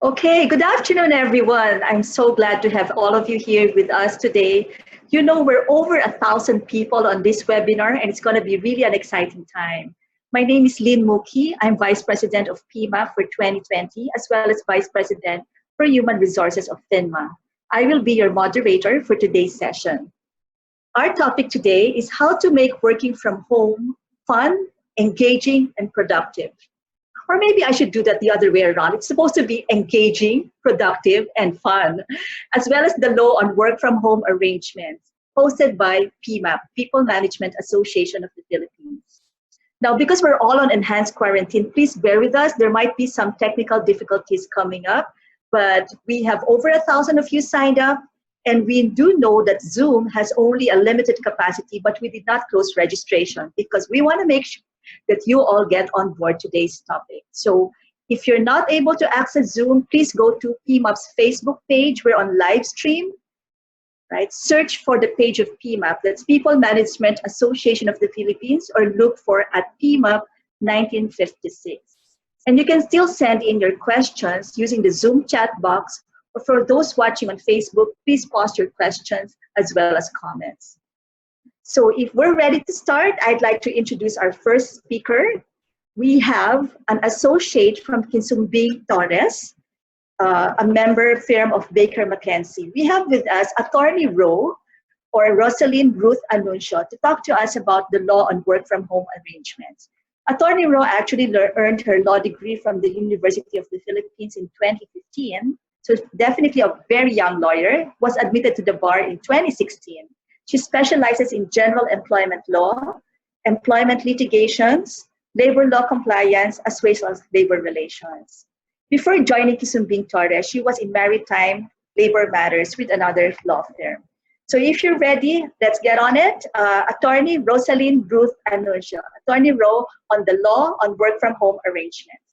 Okay, good afternoon, everyone. I'm so glad to have all of you here with us today. You know, we're over 1,000 people on this webinar, and it's going to be really an exciting time. My name is Lynn Muki. I'm Vice President of PMAP for 2020, as well as Vice President for Human Resources of FINMA. I will be your moderator for today's session. Our topic today is how to make working from home fun, engaging, and productive. Or maybe I should do that the other way around. It's supposed to be engaging, productive, and fun, as well as the law on work from home arrangements, hosted by PMAP, People Management Association of the Philippines. Now, because we're all on enhanced quarantine, please bear with us. There might be some technical difficulties coming up, but we have over 1,000 of you signed up, and we do know that Zoom has only a limited capacity, but we did not close registration because we want to make sure that you all get on board today's topic. So if you're not able to access Zoom, please go to PMAP's Facebook page. We're on live stream, right? Search for the page of PMAP, that's People Management Association of the Philippines, or look for at PMAP 1956. And you can still send in your questions using the Zoom chat box, or for those watching on Facebook, please post your questions as well as comments. So if we're ready to start, I'd like to introduce our first speaker. We have an associate from Quisumbing, Torres, a member firm of Baker McKenzie. We have with us Atty. Roe, or Rosalyn Ruth Anuncio, to talk to us about the law on work from home arrangements. Atty. Roe actually earned her law degree from the University of the Philippines in 2015, so definitely a very young lawyer, was admitted to the bar in 2016. She specializes in general employment law, employment litigations, labor law compliance, as well as labor relations. Before joining Quisumbing Torres, she was in maritime labor matters with another law firm. So if you're ready, let's get on it. Attorney Rosalyn Ruth Anuncio. Attorney Roe on the law on work from home arrangements.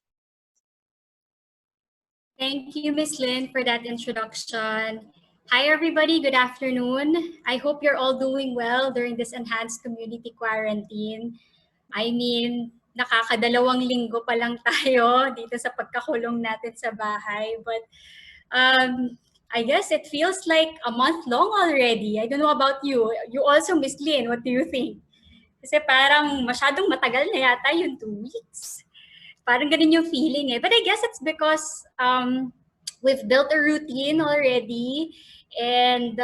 Thank you, Ms. Lynn, for that introduction. Hi, everybody. Good afternoon. I hope you're all doing well during this enhanced community quarantine. I mean, nakakadalawang linggo pa lang tayo dito sa pagkakulong natin sa bahay. But I guess it feels like a month long already. I don't know about you. You also, Ms. Lynn, what do you think? Kasi parang masyadong matagal na yata yung 2 weeks. Parang ganun yung feeling eh. But I guess it's because we've built a routine already, and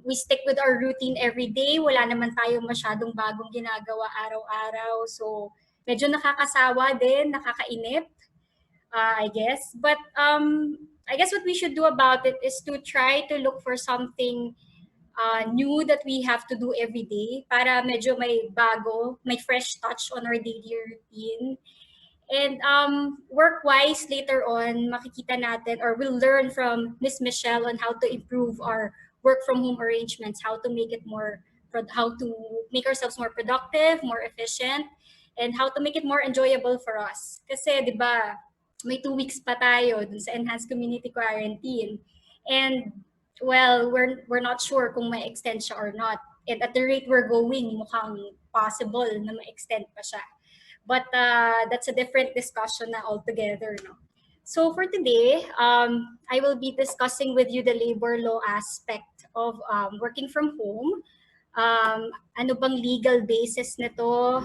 we stick with our routine every day. Wala naman tayo masyadong bagong ginagawa araw-araw. So medyo nakakasawa din, nakakainip, I guess. But I guess what we should do about it is to try to look for something new that we have to do every day para medyo may bago, may fresh touch on our daily routine. And work-wise, later on, makikita natin, or we'll learn from Ms. Michelle on how to improve our work-from-home arrangements, how to make ourselves more productive, more efficient, and how to make it more enjoyable for us. Kasi, di ba, may 2 weeks pa tayo dun sa enhanced community quarantine. And, well, we're not sure kung may extend siya or not. And at the rate we're going, mukhang possible na ma-extend pa siya. But that's a different discussion na altogether. No? So for today, I will be discussing with you the labor law aspect of working from home. Ano bang legal basis nito?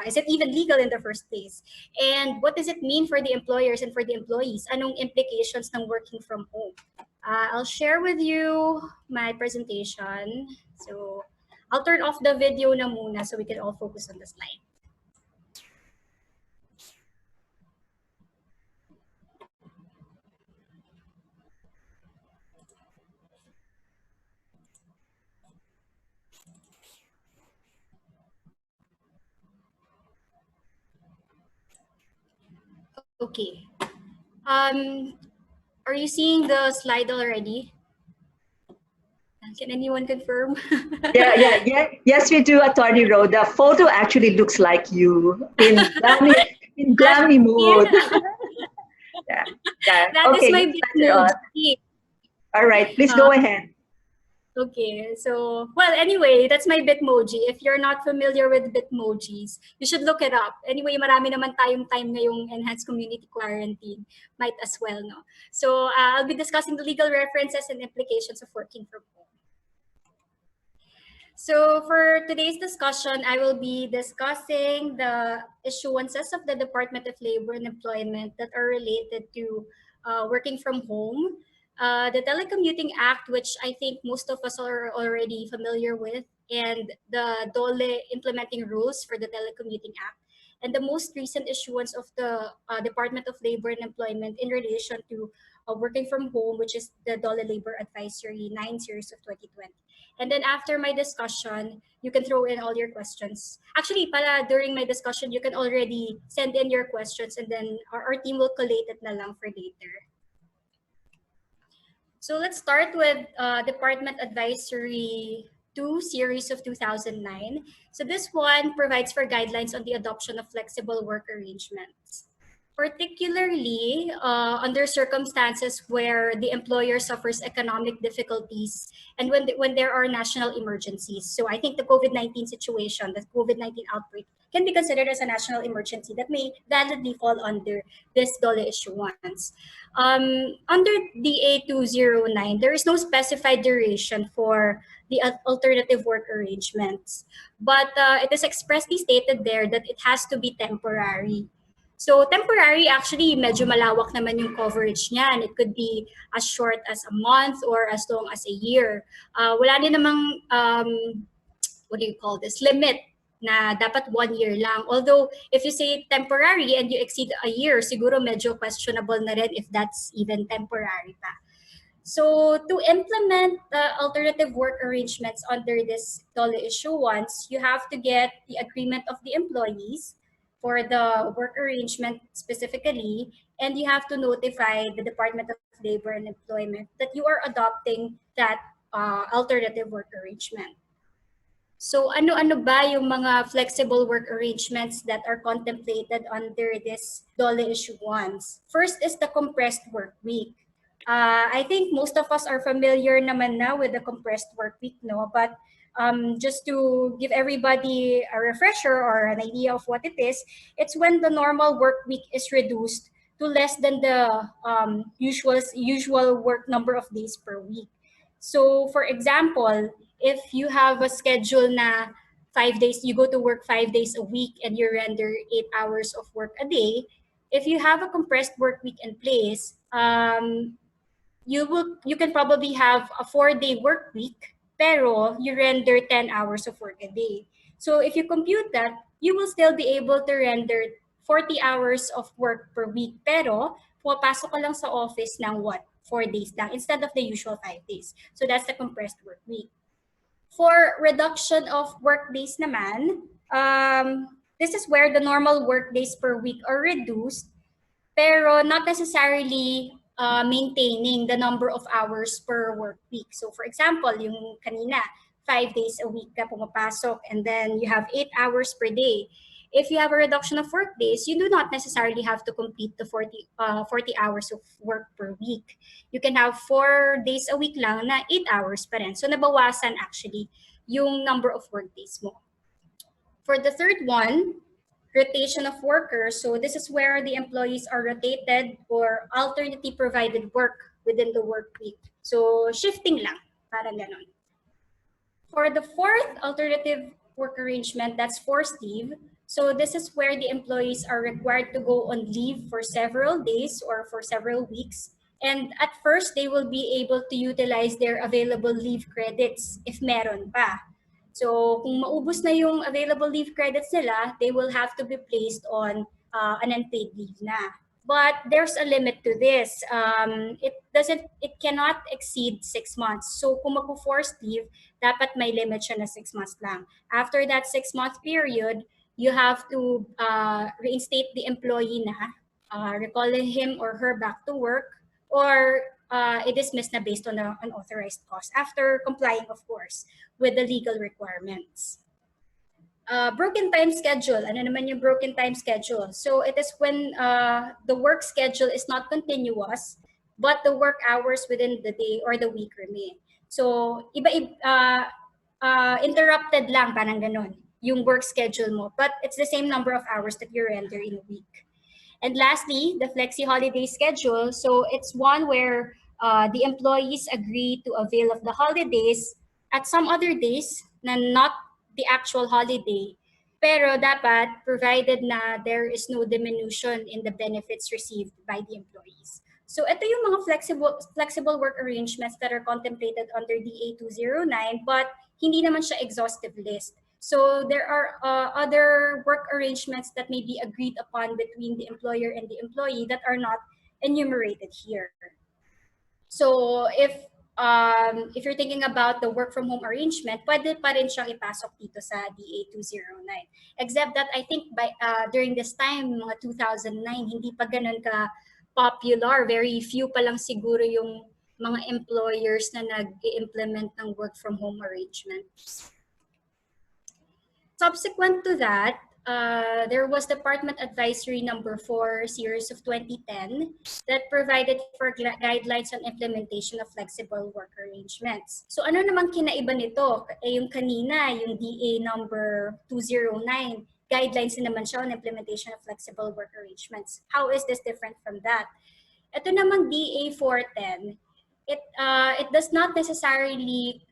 Is it even legal in the first place? And what does it mean for the employers and for the employees? Anong implications ng working from home? I'll share with you my presentation. So I'll turn off the video na muna so we can all focus on the slide. Okay. Are you seeing the slide already? Can anyone confirm? Yeah. Yes, we do, Atty. Roe. The photo actually looks like you in glammy mood. Yeah. That okay, is my big mood. all right, please go ahead. Okay, so, well, anyway, that's my Bitmoji. If you're not familiar with Bitmojis, you should look it up. Anyway, marami naman tayong time ngayong enhanced community quarantine. Might as well, no? So, I'll be discussing the legal references and implications of working from home. So for today's discussion, I will be discussing the issuances of the Department of Labor and Employment that are related to working from home. The Telecommuting Act, which I think most of us are already familiar with, and the DOLE implementing rules for the Telecommuting Act, and the most recent issuance of the Department of Labor and Employment in relation to working from home, which is the DOLE Labor Advisory 9 series of 2020. And then after my discussion, you can throw in all your questions. Actually, during my discussion, you can already send in your questions and then our team will collate it na lang for later. So let's start with Department Advisory 2 series of 2009. So this one provides for guidelines on the adoption of flexible work arrangements, particularly under circumstances where the employer suffers economic difficulties and when there are national emergencies. So I think the COVID-19 situation, the COVID-19 outbreak, can be considered as a national emergency that may validly fall under this DOLE issuance. Under DA 209, there is no specified duration for the alternative work arrangements, but it is expressly stated there that it has to be temporary. So temporary, actually, medyo malawak naman yung coverage niyan. It could be as short as a month or as long as a year. Wala din namang, what do you call this, limit na dapat 1 year lang. Although, if you say temporary and you exceed a year, siguro medyo questionable na rin if that's even temporary pa. So to implement the alternative work arrangements under this DOLE issuance, you have to get the agreement of the employees for the work arrangement specifically, and you have to notify the Department of Labor and Employment that you are adopting that alternative work arrangement. So ano-ano ba yung mga flexible work arrangements that are contemplated under this DOLE issuance? First is the compressed work week. I think most of us are familiar naman na with the compressed work week, no? But just to give everybody a refresher or an idea of what it is, it's when the normal work week is reduced to less than the usual work number of days per week. So for example, if you have a schedule na 5 days, you go to work 5 days a week and you render 8 hours of work a day, if you have a compressed work week in place, you can probably have a 4-day work week, pero you render 10 hours of work a day. So if you compute that, you will still be able to render 40 hours of work per week, pero pumapasok ka lang sa office ng what? 4 days lang instead of the usual 5 days. So that's the compressed work week. For reduction of work days naman, this is where the normal work days per week are reduced, pero not necessarily maintaining the number of hours per work week. So for example, yung kanina, 5 days a week ka pumapasok and then you have 8 hours per day. If you have a reduction of work days, you do not necessarily have to complete the 40 hours of work per week. You can have 4 days a week lang na 8 hours pa rin. So nabawasan actually yung number of work days mo. For the third one, rotation of workers. So this is where the employees are rotated or alternately provided work within the work week. So shifting lang, parang ganon. For the fourth alternative work arrangement, that's forced leave. So this is where the employees are required to go on leave for several days or for several weeks. And at first, they will be able to utilize their available leave credits if meron pa. So kung maubos na yung available leave credits nila, they will have to be placed on an unpaid leave na. But there's a limit to this. It cannot exceed 6 months. So kung magpo-forced leave, dapat may limit siya na 6 months lang. After that 6-month period, you have to reinstate the employee na, recall him or her back to work, or i-dismiss na based on an unauthorized cause after complying, of course, with the legal requirements. Broken time schedule. Ano naman yung broken time schedule? So it is when the work schedule is not continuous, but the work hours within the day or the week remain. So, interrupted lang, parang ganon, yung work schedule mo. But it's the same number of hours that you render in a week. And lastly, the flexi holiday schedule. So it's one where the employees agree to avail of the holidays at some other days na not the actual holiday. Pero dapat provided na there is no diminution in the benefits received by the employees. So ito yung mga flexible work arrangements that are contemplated under DA 209, but hindi naman siya exhaustive list. So there are other work arrangements that may be agreed upon between the employer and the employee that are not enumerated here. So if you're thinking about the work from home arrangement, pwede pa rin siyang ipasok dito sa DA 209. Except that I think by during this time, mga 2009, hindi pa ganun ka popular. Very few pa lang siguro yung mga employers na nag-i-implement ng work from home arrangements. Subsequent to that, there was Department Advisory Number 4, Series of 2010, that provided for guidelines on implementation of flexible work arrangements. So ano naman kinaiba nito? Yung kanina, yung DA number 209, guidelines na naman siya on implementation of flexible work arrangements. How is this different from that? Ito namang DA 410, it does not necessarily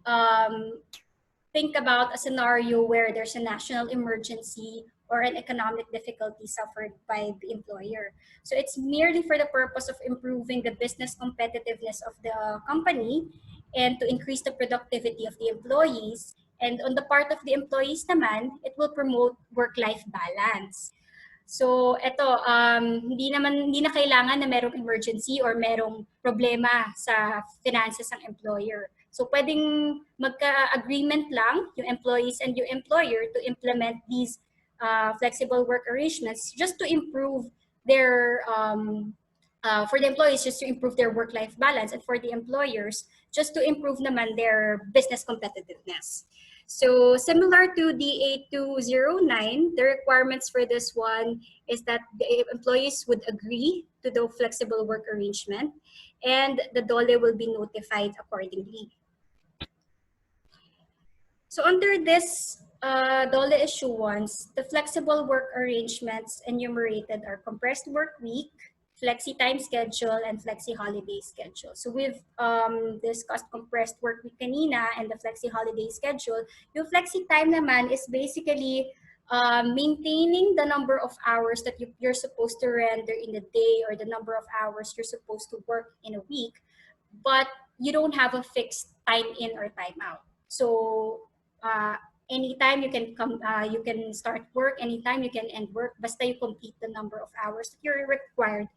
think about a scenario where there's a national emergency or an economic difficulty suffered by the employer. So it's merely for the purpose of improving the business competitiveness of the company and to increase the productivity of the employees. And on the part of the employees naman, it will promote work-life balance. So ito, hindi na kailangan na merong emergency or merong problema sa finances ng employer. So pwedeng magka-agreement lang yung employees and yung employer to implement these flexible work arrangements just to improve their, for the employees, just to improve their work-life balance, and for the employers, just to improve naman their business competitiveness. So similar to DA 209, the requirements for this one is that the employees would agree to the flexible work arrangement and the DOLE will be notified accordingly. So under this DOLE issuance, the flexible work arrangements enumerated are compressed work week, flexi time schedule, and flexi holiday schedule. So we've discussed compressed work week kanina and the flexi holiday schedule. Yung flexi time naman is basically maintaining the number of hours that you're supposed to render in a day or the number of hours you're supposed to work in a week, but you don't have a fixed time in or time out. So anytime you can come, you can start work, anytime you can end work, basta you complete the number of hours that you're required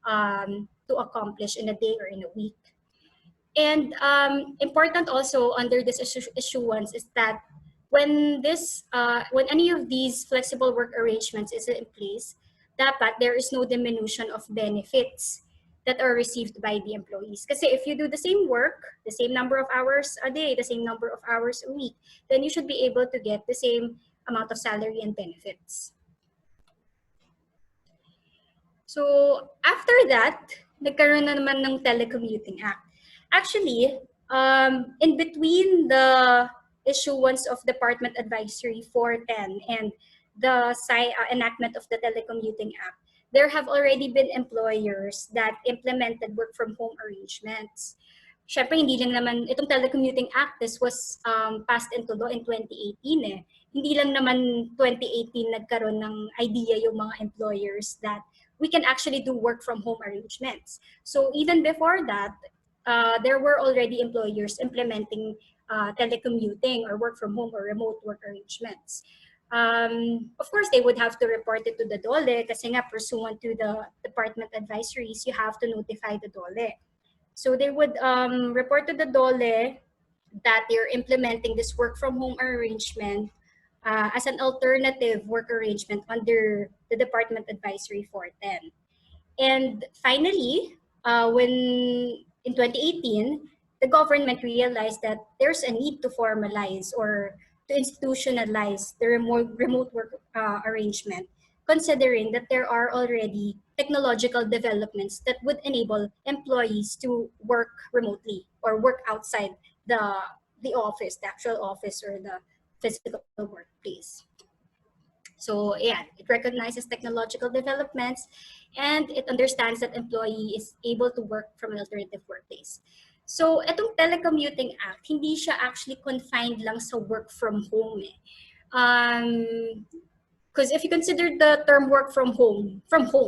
to accomplish in a day or in a week. And important also under this issuance is that when any of these flexible work arrangements is in place, dapat there is no diminution of benefits that are received by the employees. Kasi if you do the same work, the same number of hours a day, the same number of hours a week, then you should be able to get the same amount of salary and benefits. So after that, nagkaroon na naman ng Telecommuting Act. Actually, in between the issuance of Department Advisory 410 and the enactment of the Telecommuting Act, there have already been employers that implemented work from home arrangements. Syempre, hindi lang naman, itong Telecommuting Act, this was passed into law in 2018 eh. Hindi lang naman 2018 nagkaroon ng idea yung mga employers that we can actually do work from home arrangements. So even before that, there were already employers implementing telecommuting or work from home or remote work arrangements. Of course, they would have to report it to the DOLE kasi nga pursuant to the department advisories, you have to notify the DOLE. So they would report to the DOLE that they're implementing this work from home arrangement as an alternative work arrangement under the Department Advisory 410. And finally, when in 2018, the government realized that there's a need to formalize or to institutionalize the remote work arrangement, considering that there are already technological developments that would enable employees to work remotely or work outside the office, the actual office or the physical workplace. So yeah, it recognizes technological developments and it understands that employee is able to work from an alternative workplace. So itong Telecommuting Act, hindi siya actually confined lang sa work from home. Because if you consider the term work from home,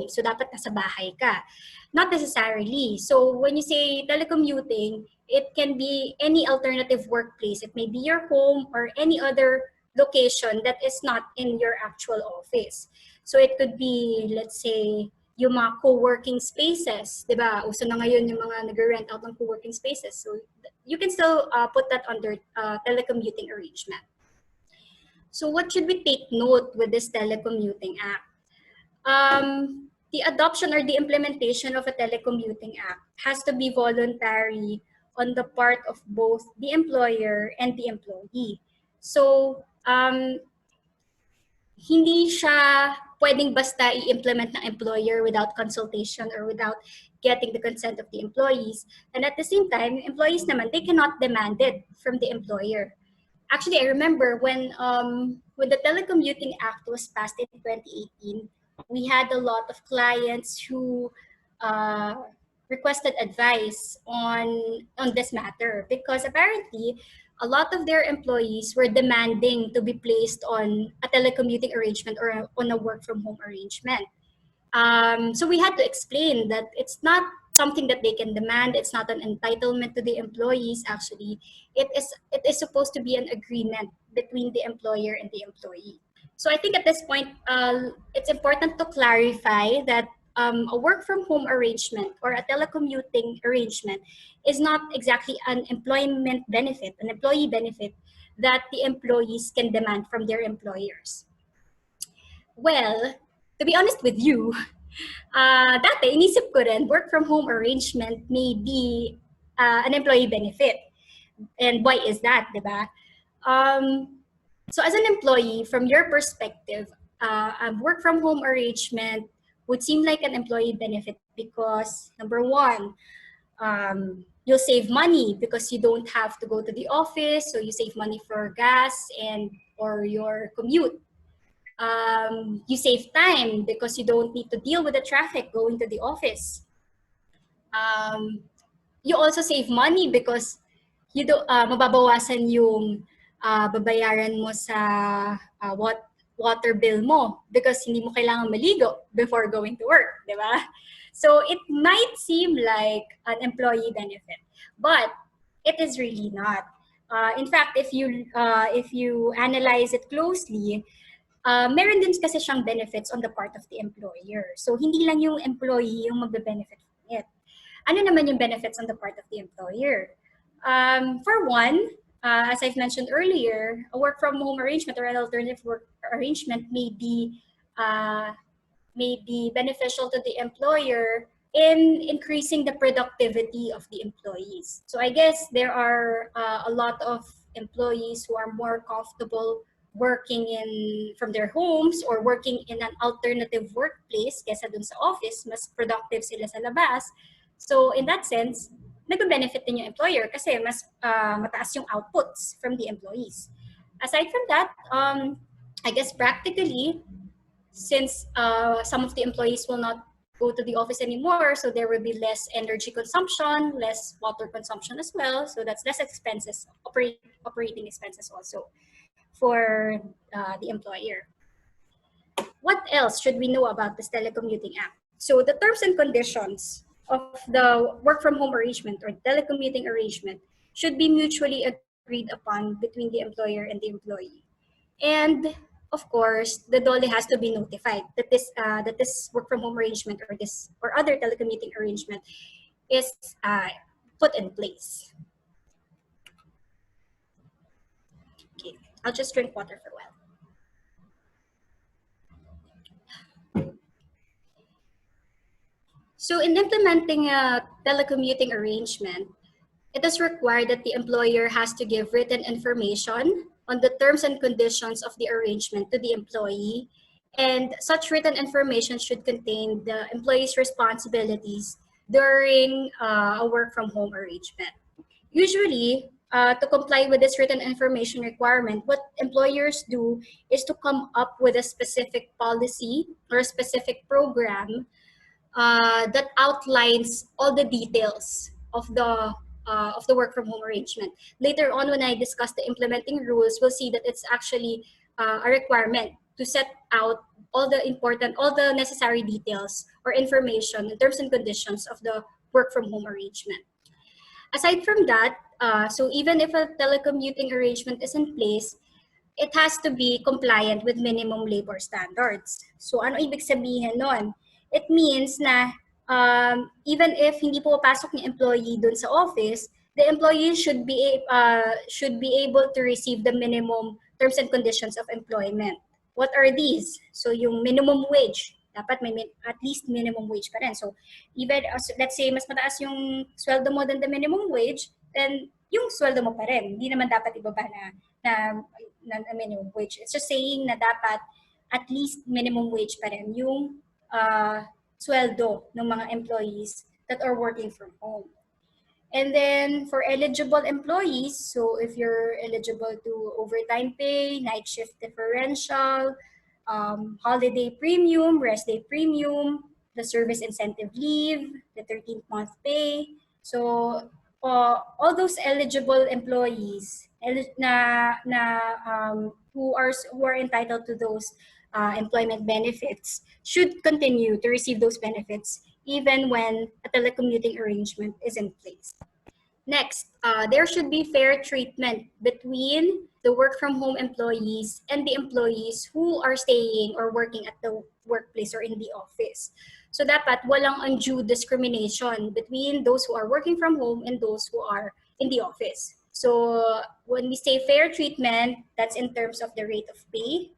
so dapat nasa bahay ka. Not necessarily. So when you say telecommuting, it can be any alternative workplace. It may be your home or any other location that is not in your actual office. So it could be, let's say, yung mga co-working spaces, di ba? Uso na ngayon yung mga nag-rent out ng co-working spaces. So you can still put that under telecommuting arrangement. So what should we take note with this Telecommuting Act? The adoption or the implementation of a Telecommuting Act has to be voluntary on the part of both the employer and the employee. So, hindi siya pwedeng basta i-implement ng employer without consultation or without getting the consent of the employees. And at the same time, yung employees naman, they cannot demand it from the employer. Actually, I remember when the Telecommuting Act was passed in 2018, we had a lot of clients who requested advice on this matter because apparently a lot of their employees were demanding to be placed on a telecommuting arrangement or on a work from home arrangement. So we had to explain that it's not something that they can demand. It's not an entitlement to the employees. Actually, it is supposed to be an agreement between the employer and the employee. So I think at this point, it's important to clarify that a work from home arrangement or a telecommuting arrangement is not exactly an employment benefit, an employee benefit that the employees can demand from their employers. Well, to be honest with you, dati inisip ko rin, work from home arrangement may be an employee benefit. And why is that, diba? So as an employee, from your perspective, a work from home arrangement would seem like an employee benefit because number one, you'll save money because you don't have to go to the office, so you save money for gas and or your commute. You save time because you don't need to deal with the traffic going to the office. You also save money because you do mababawasan yung babayaran mo sa water bill mo because hindi mo kailangan maligo before going to work, di ba? So it might seem like an employee benefit, but it is really not. In fact, if you analyze it closely, meron din kasi siyang benefits on the part of the employer. So hindi lang yung employee yung magbe-benefit from it. Ano naman yung benefits on the part of the employer? For one, as I've mentioned earlier, a work from home arrangement or an alternative work arrangement may be beneficial to the employer in increasing the productivity of the employees. So I guess there are a lot of employees who are more comfortable working from their homes or working in an alternative workplace kesa dun sa office, mas productive sila sa labas. So in that sense, nag-benefit din yung employer kasi mas mataas yung outputs from the employees. Aside from that, I guess practically, since some of the employees will not go to the office anymore, so there will be less energy consumption, less water consumption as well. So that's less expenses, operating expenses also for the employer. What else should we know about this Telecommuting Act? So the terms and conditions of the work from home arrangement or telecommuting arrangement should be mutually agreed upon between the employer and the employee. And of course, the DOLE has to be notified that this work from home arrangement or other telecommuting arrangement is put in place. Okay, I'll just drink water for a while. So in implementing a telecommuting arrangement, it is required that the employer has to give written information on the terms and conditions of the arrangement to the employee And such written information should contain the employee's responsibilities during a work from home arrangement. Usually, to comply with this written information requirement, what employers do is to come up with a specific policy or a specific program that outlines all the details of the work from home arrangement. Later on, when I discuss the implementing rules, we'll see that it's actually a requirement to set out all the necessary details or information in terms and conditions of the work from home arrangement. Aside from that, so even if a telecommuting arrangement is in place, it has to be compliant with minimum labor standards. So ano ibig sabihin nun? It means na even if hindi pumapasok yung employee dun sa office, the employee should be able to receive the minimum terms and conditions of employment. What are these? So yung minimum wage, dapat may at least minimum wage pa rin. So even let's say mas mataas yung sweldo mo than the minimum wage, then yung sweldo mo pa rin. Hindi naman dapat ibaba na minimum wage. It's just saying na dapat at least minimum wage pa rin yung sweldo ng mga employees that are working from home. And then for eligible employees, so if you're eligible to overtime pay, night shift differential, holiday premium, rest day premium, the service incentive leave, the 13th month pay. So all those eligible employees who are entitled to those employment benefits should continue to receive those benefits even when a telecommuting arrangement is in place. Next, there should be fair treatment between the work from home employees and the employees who are staying or working at the workplace or in the office. So dapat walang undue discrimination between those who are working from home and those who are in the office. So when we say fair treatment, that's in terms of the rate of pay,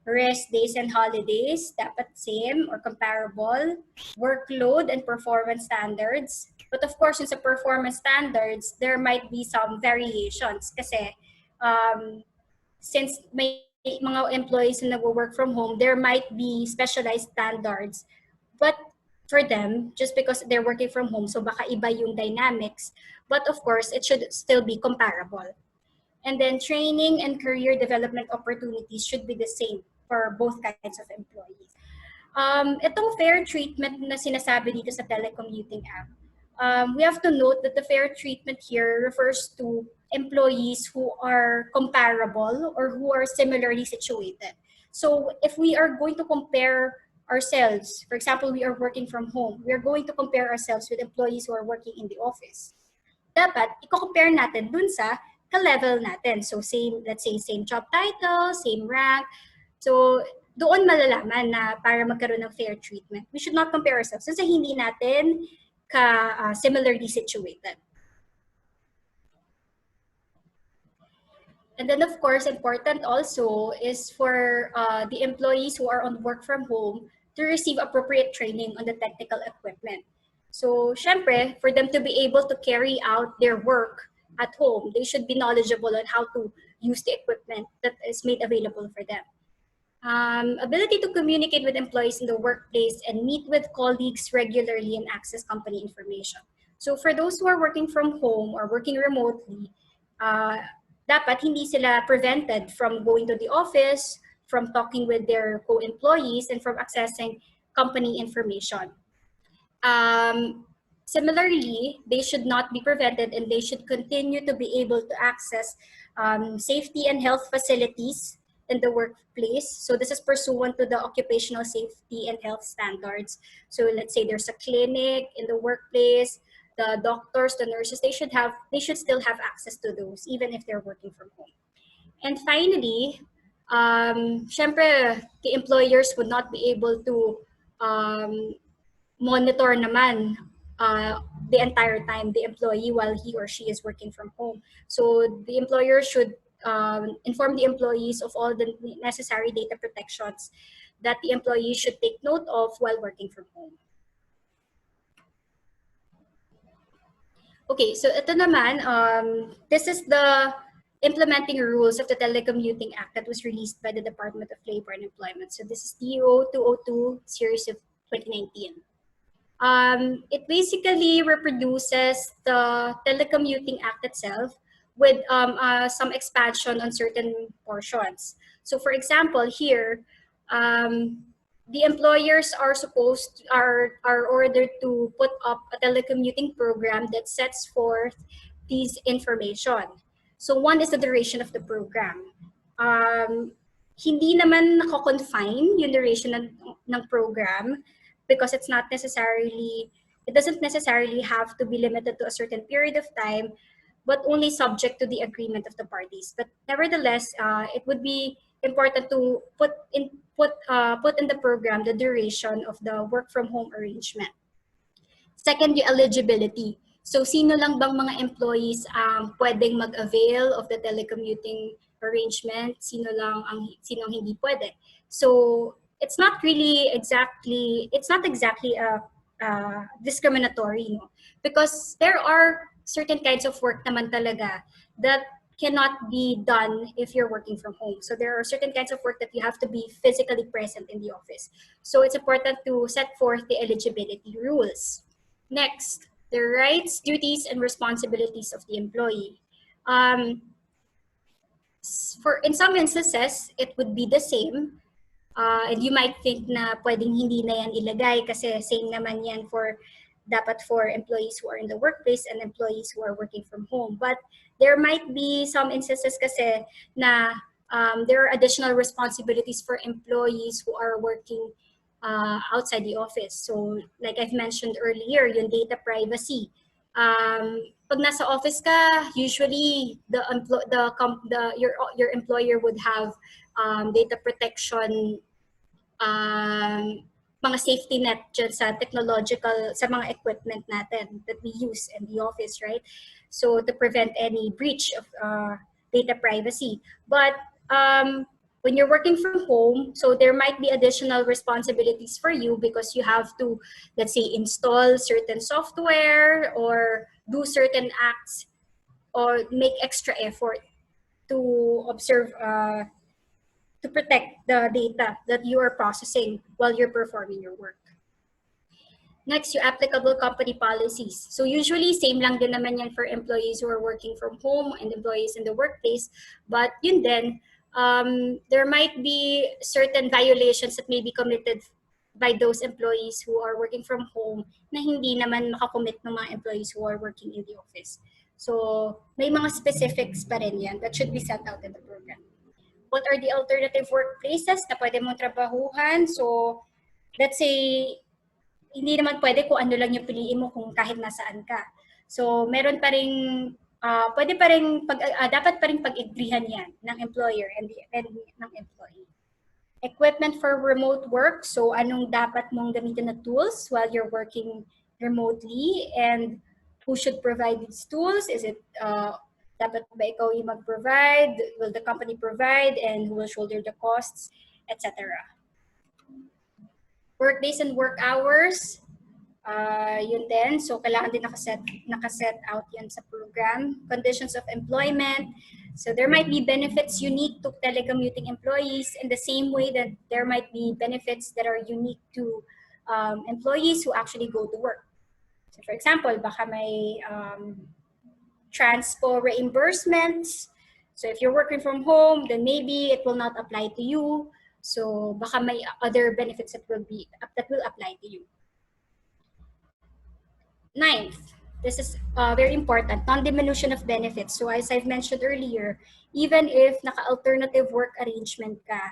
rest days and holidays, dapat same or comparable, workload and performance standards. But of course, in sa performance standards, there might be some variations kasi since may mga employees na nag-work from home, there might be specialized standards. But for them, just because they're working from home, so baka iba yung dynamics. But of course, it should still be comparable. And then training and career development opportunities should be the same for both kinds of employees. Itong fair treatment na sinasabi dito sa Telecommuting Act, we have to note that the fair treatment here refers to employees who are comparable or who are similarly situated. So if we are going to compare ourselves, for example, we are working from home, we are going to compare ourselves with employees who are working in the office. Dapat, i-compare natin dun sa ka-level natin. So same, let's say same job title, same rank. So doon malalaman na para magkaroon ng fair treatment. We should not compare ourselves kasi hindi natin similarly situated. And then of course, important also is for the employees who are on work from home to receive appropriate training on the technical equipment. So syempre, for them to be able to carry out their work at home, they should be knowledgeable on how to use the equipment that is made available for them. Ability to communicate with employees in the workplace and meet with colleagues regularly and access company information. So for those who are working from home or working remotely, dapat hindi sila prevented from going to the office, from talking with their co-employees, and from accessing company information. Similarly, they should not be prevented and they should continue to be able to access safety and health facilities in the workplace. So this is pursuant to the occupational safety and health standards. So let's say there's a clinic in the workplace, the doctors, the nurses, they should still have access to those even if they're working from home. And finally, syempre, the employers would not be able to monitor naman the entire time the employee while he or she is working from home. So the employer should inform the employees of all the necessary data protections that the employee should take note of while working from home. Okay, so ito naman, this is the implementing rules of the Telecommuting Act that was released by the Department of Labor and Employment. So this is DO 202 series of 2019. It basically reproduces the Telecommuting Act itself with some expansion on certain portions. So for example, here, the employers are ordered to put up a telecommuting program that sets forth these information. So one is the duration of the program. Hindi naman nako-confine yung duration ng program, because it doesn't necessarily have to be limited to a certain period of time, but only subject to the agreement of the parties. But nevertheless, it would be important to put in the program the duration of the work from home arrangement. Second, yung eligibility. So sino lang bang mga employees ang pwedeng mag-avail of the telecommuting arrangement? Sino ang hindi pwede? So it's not exactly discriminatory, no? Because there are certain kinds of work naman talaga that cannot be done if you're working from home. So there are certain kinds of work that you have to be physically present in the office. So it's important to set forth the eligibility rules. Next, the rights, duties, and responsibilities of the employee. In some instances, it would be the same. And you might think na pwedeng hindi na yan ilagay kasi same naman yan dapat for employees who are in the workplace and employees who are working from home. But there might be some instances kasi na there are additional responsibilities for employees who are working outside the office. So like I've mentioned earlier, yung data privacy. Pag nasa office ka, usually your employer would have data protection, mga safety net dyan sa mga equipment natin that we use in the office, right? So to prevent any breach of data privacy. But when you're working from home, so there might be additional responsibilities for you because you have to, let's say, install certain software or do certain acts or make extra effort to observe, to protect the data that you are processing while you're performing your work. Next, yung applicable company policies. So usually, same lang din naman yan for employees who are working from home and employees in the workplace. But yun din, there might be certain violations that may be committed by those employees who are working from home na hindi naman makakommit ng mga employees who are working in the office. So may mga specifics pa rin yan that should be set out in the program. What are the alternative workplaces na pwede mong trabahuhan? So let's say, hindi naman pwede kung ano lang yung piliin mo kung kahit nasaan ka. So meron pa rin dapat pa rin pag-agreehan yan ng employer and ng employee. Equipment for remote work. So anong dapat mong gamitin na tools while you're working remotely, and who should provide these tools? Is it dapat ba ikaw yung mag-provide? Will the company provide? And who will shoulder the costs, etc. Work days and work hours. Yun din. So, kailangan din nakaset out yan sa program. Conditions of employment. So, there might be benefits unique to telecommuting employees in the same way that there might be benefits that are unique to employees who actually go to work. So, for example, baka may transpo reimbursements. So, if you're working from home, then maybe it will not apply to you. So, baka may other benefits that will apply to you. Ninth, this is very important, non-diminution of benefits. So as I've mentioned earlier, even if naka-alternative work arrangement ka,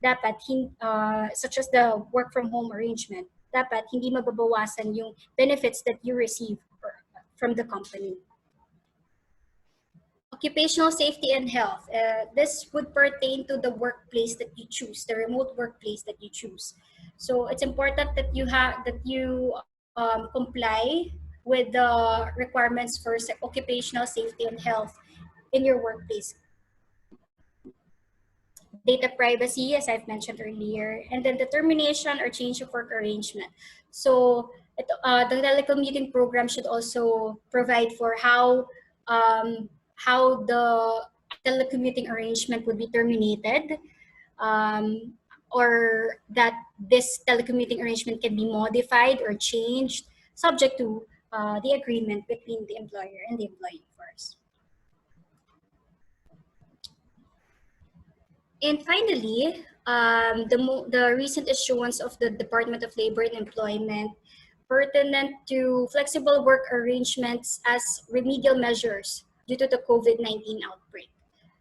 dapat, such as the work from home arrangement, dapat hindi mababawasan yung benefits that you receive from the company. Occupational safety and health. This would pertain to the workplace that you choose, the remote workplace that you choose. So it's important that you comply with the requirements for occupational safety and health in your workplace. Data privacy, as I've mentioned earlier, and then the termination or change of work arrangement. So the telecommuting program should also provide for how the telecommuting arrangement would be terminated, or that this telecommuting arrangement can be modified or changed subject to the agreement between the employer and the employee first. And finally, the recent issuance of the Department of Labor and Employment pertinent to flexible work arrangements as remedial measures due to the COVID-19 outbreak.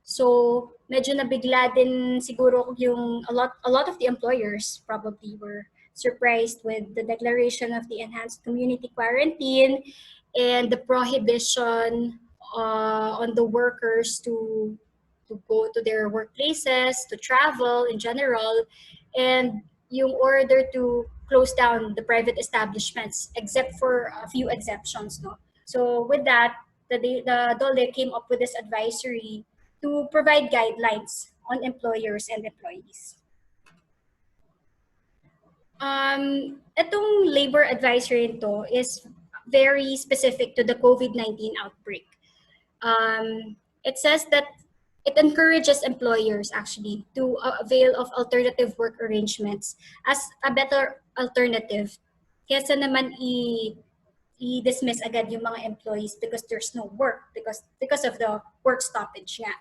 So medyo nabigla din siguro yung a lot of the employers probably were surprised with the declaration of the enhanced community quarantine and the prohibition on the workers to go to their workplaces, to travel in general, and yung order to close down the private establishments, except for a few exceptions. No? So with that, the DOLE came up with this advisory to provide guidelines on employers and employees. Itong labor advisory nito is very specific to the COVID-19 outbreak. It says that it encourages employers actually to avail of alternative work arrangements as a better alternative kesa naman i-dismiss agad yung mga employees because there's no work because of the work stoppage nga.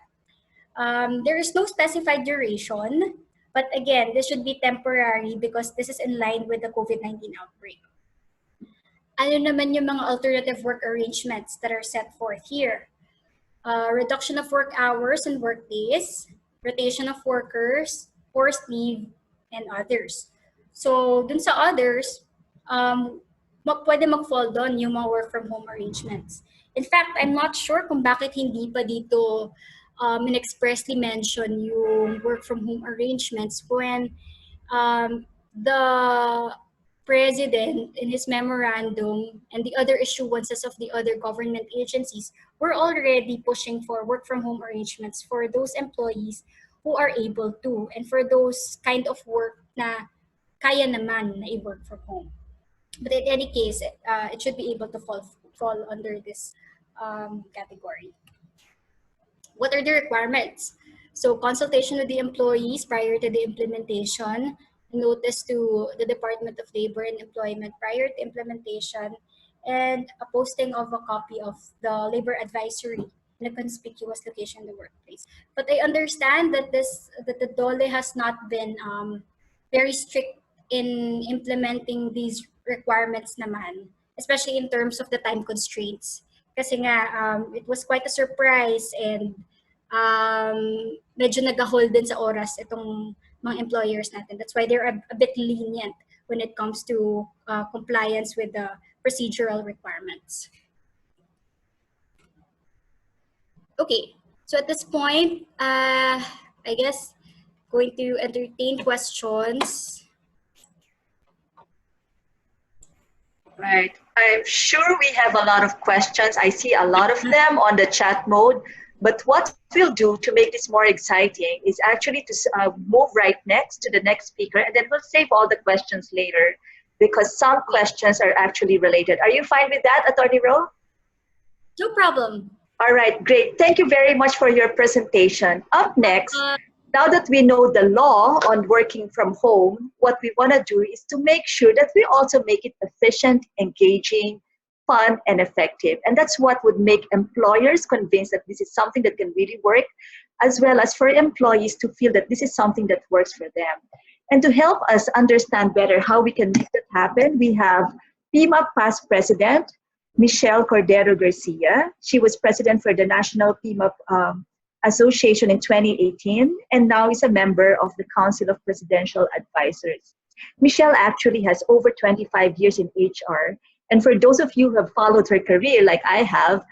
There is no specified duration, but again, this should be temporary because this is in line with the COVID-19 outbreak. Ano naman yung mga alternative work arrangements that are set forth here? Reduction of work hours and work days, rotation of workers, forced leave, and others. So, dun sa others, pwede mag-fall doon yung mga work from home arrangements. In fact, I'm not sure kung bakit hindi pa dito expressly mention yung work from home arrangements when the President in his memorandum and the other issuances of the other government agencies were already pushing for work from home arrangements for those employees who are able to and for those kind of work na kaya naman na i-work from home. But in any case, it should be able to fall under this category. What are the requirements? So consultation with the employees prior to the implementation, notice to the Department of Labor and Employment prior to implementation, and a posting of a copy of the labor advisory in a conspicuous location in the workplace. But I understand that the DOLE has not been very strict in implementing these requirements naman, especially in terms of the time constraints. Kasi nga, it was quite a surprise and medyo nag-hold din sa oras itong mga employers natin. That's why they're a bit lenient when it comes to compliance with the procedural requirements. Okay, so at this point, I guess going to entertain questions. Right. I'm sure we have a lot of questions. I see a lot of them on the chat mode. But what we'll do to make this more exciting is actually to move right next to the next speaker, and then we'll save all the questions later because some questions are actually related. Are you fine with that, Atty. Roe? No problem. All right, great. Thank you very much for your presentation. Up next, now that we know the law on working from home, what we want to do is to make sure that we also make it efficient, engaging, fun, and effective. And that's what would make employers convinced that this is something that can really work, as well as for employees to feel that this is something that works for them. And to help us understand better how we can make that happen, we have PMAP past President, Michelle Cordero-Garcia. She was president for the National PMAP Association in 2018, and now is a member of the Council of Presidential Advisors. Michelle actually has over 25 years in HR. And for those of you who have followed her career like I have,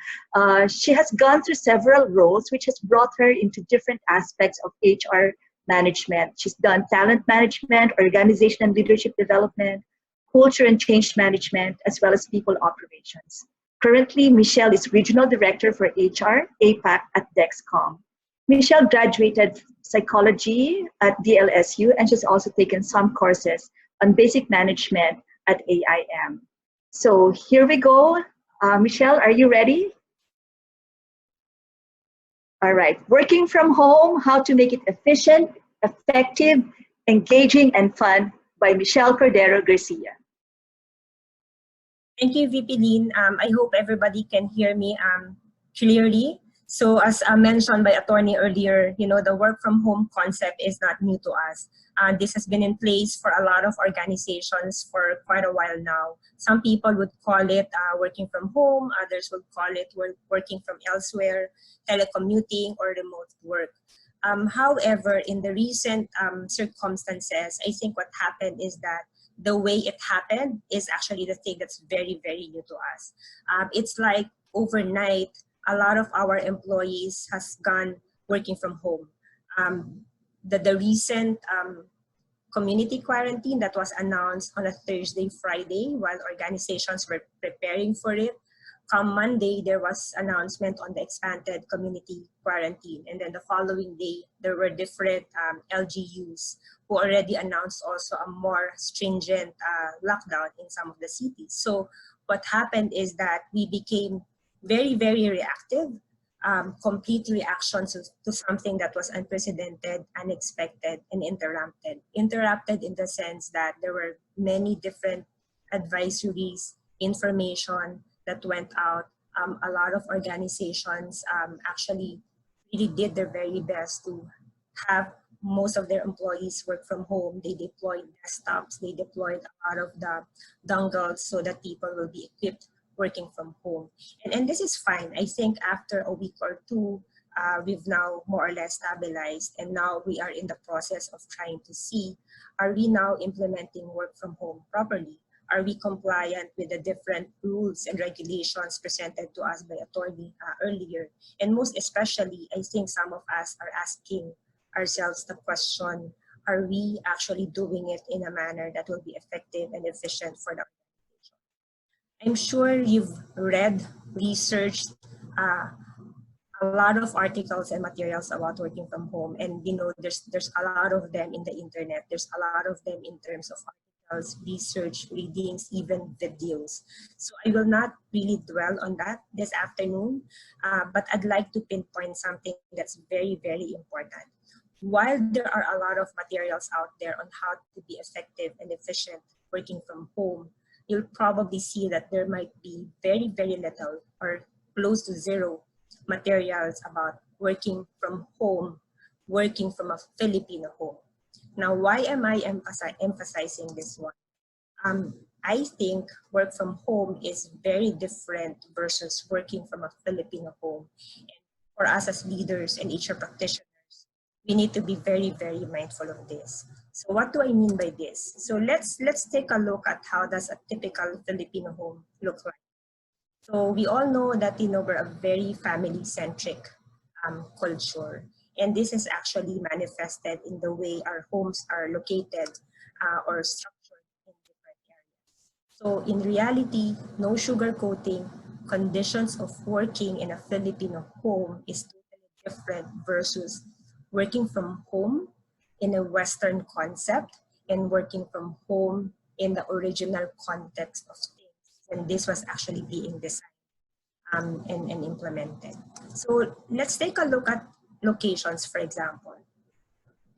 she has gone through several roles, which has brought her into different aspects of HR management. She's done talent management, organization and leadership development, culture and change management, as well as people operations. Currently, Michelle is Regional Director for HR, APAC at DEXCOM. Michelle graduated psychology at DLSU, and she's also taken some courses on basic management at AIM. So here we go. Michelle, are you ready? All right, working from home, how to make it efficient, effective, engaging, and fun by Michelle Cordero-Garcia. Thank you, VP Lynn. I hope everybody can hear me clearly. So as mentioned by attorney earlier, the work from home concept is not new to us. This has been in place for a lot of organizations for quite a while now. Some people would call it working from home, others would call it working from elsewhere, telecommuting, or remote work. However, in the recent circumstances, I think what happened is that the way it happened is actually the thing that's very, very new to us. It's like overnight, a lot of our employees has gone working from home. The recent community quarantine that was announced on a Thursday, Friday, while organizations were preparing for it. Come Monday, there was announcement on the expanded community quarantine. And then the following day, there were different LGUs who already announced also a more stringent lockdown in some of the cities. So what happened is that we became very, very reactive, complete reactions to something that was unprecedented, unexpected, and interrupted. Interrupted in the sense that there were many different advisories, information that went out. A lot of organizations actually really did their very best to have most of their employees work from home. They deployed desktops, they deployed a lot of the dongles so that people will be equipped working from home. And this is fine. I think after a week or two, we've now more or less stabilized, and now we are in the process of trying to see, are we now implementing work from home properly? Are we compliant with the different rules and regulations presented to us by attorney earlier? And most especially, I think some of us are asking ourselves the question, are we actually doing it in a manner that will be effective and efficient for the organization? I'm sure you've read, researched a lot of articles and materials about working from home, and there's a lot of them in the internet. There's a lot of them in terms of articles, research, readings, even videos. So I will not really dwell on that this afternoon, but I'd like to pinpoint something that's very, very important. While there are a lot of materials out there on how to be effective and efficient working from home, you'll probably see that there might be very, very little or close to zero materials about working from home, working from a Filipino home. Now, why am I emphasizing this one? I think work from home is very different versus working from a Filipino home. And for us as leaders and HR practitioners, we need to be very, very mindful of this. So what do I mean by this? So let's take a look at how does a typical Filipino home look like. So we all know that we're a very family-centric culture, and this is actually manifested in the way our homes are located or structured in different areas. So in reality, no sugarcoating, conditions of working in a Filipino home is totally different versus working from home in a Western concept and working from home in the original context of things. And this was actually being designed and implemented. So let's take a look at locations, for example.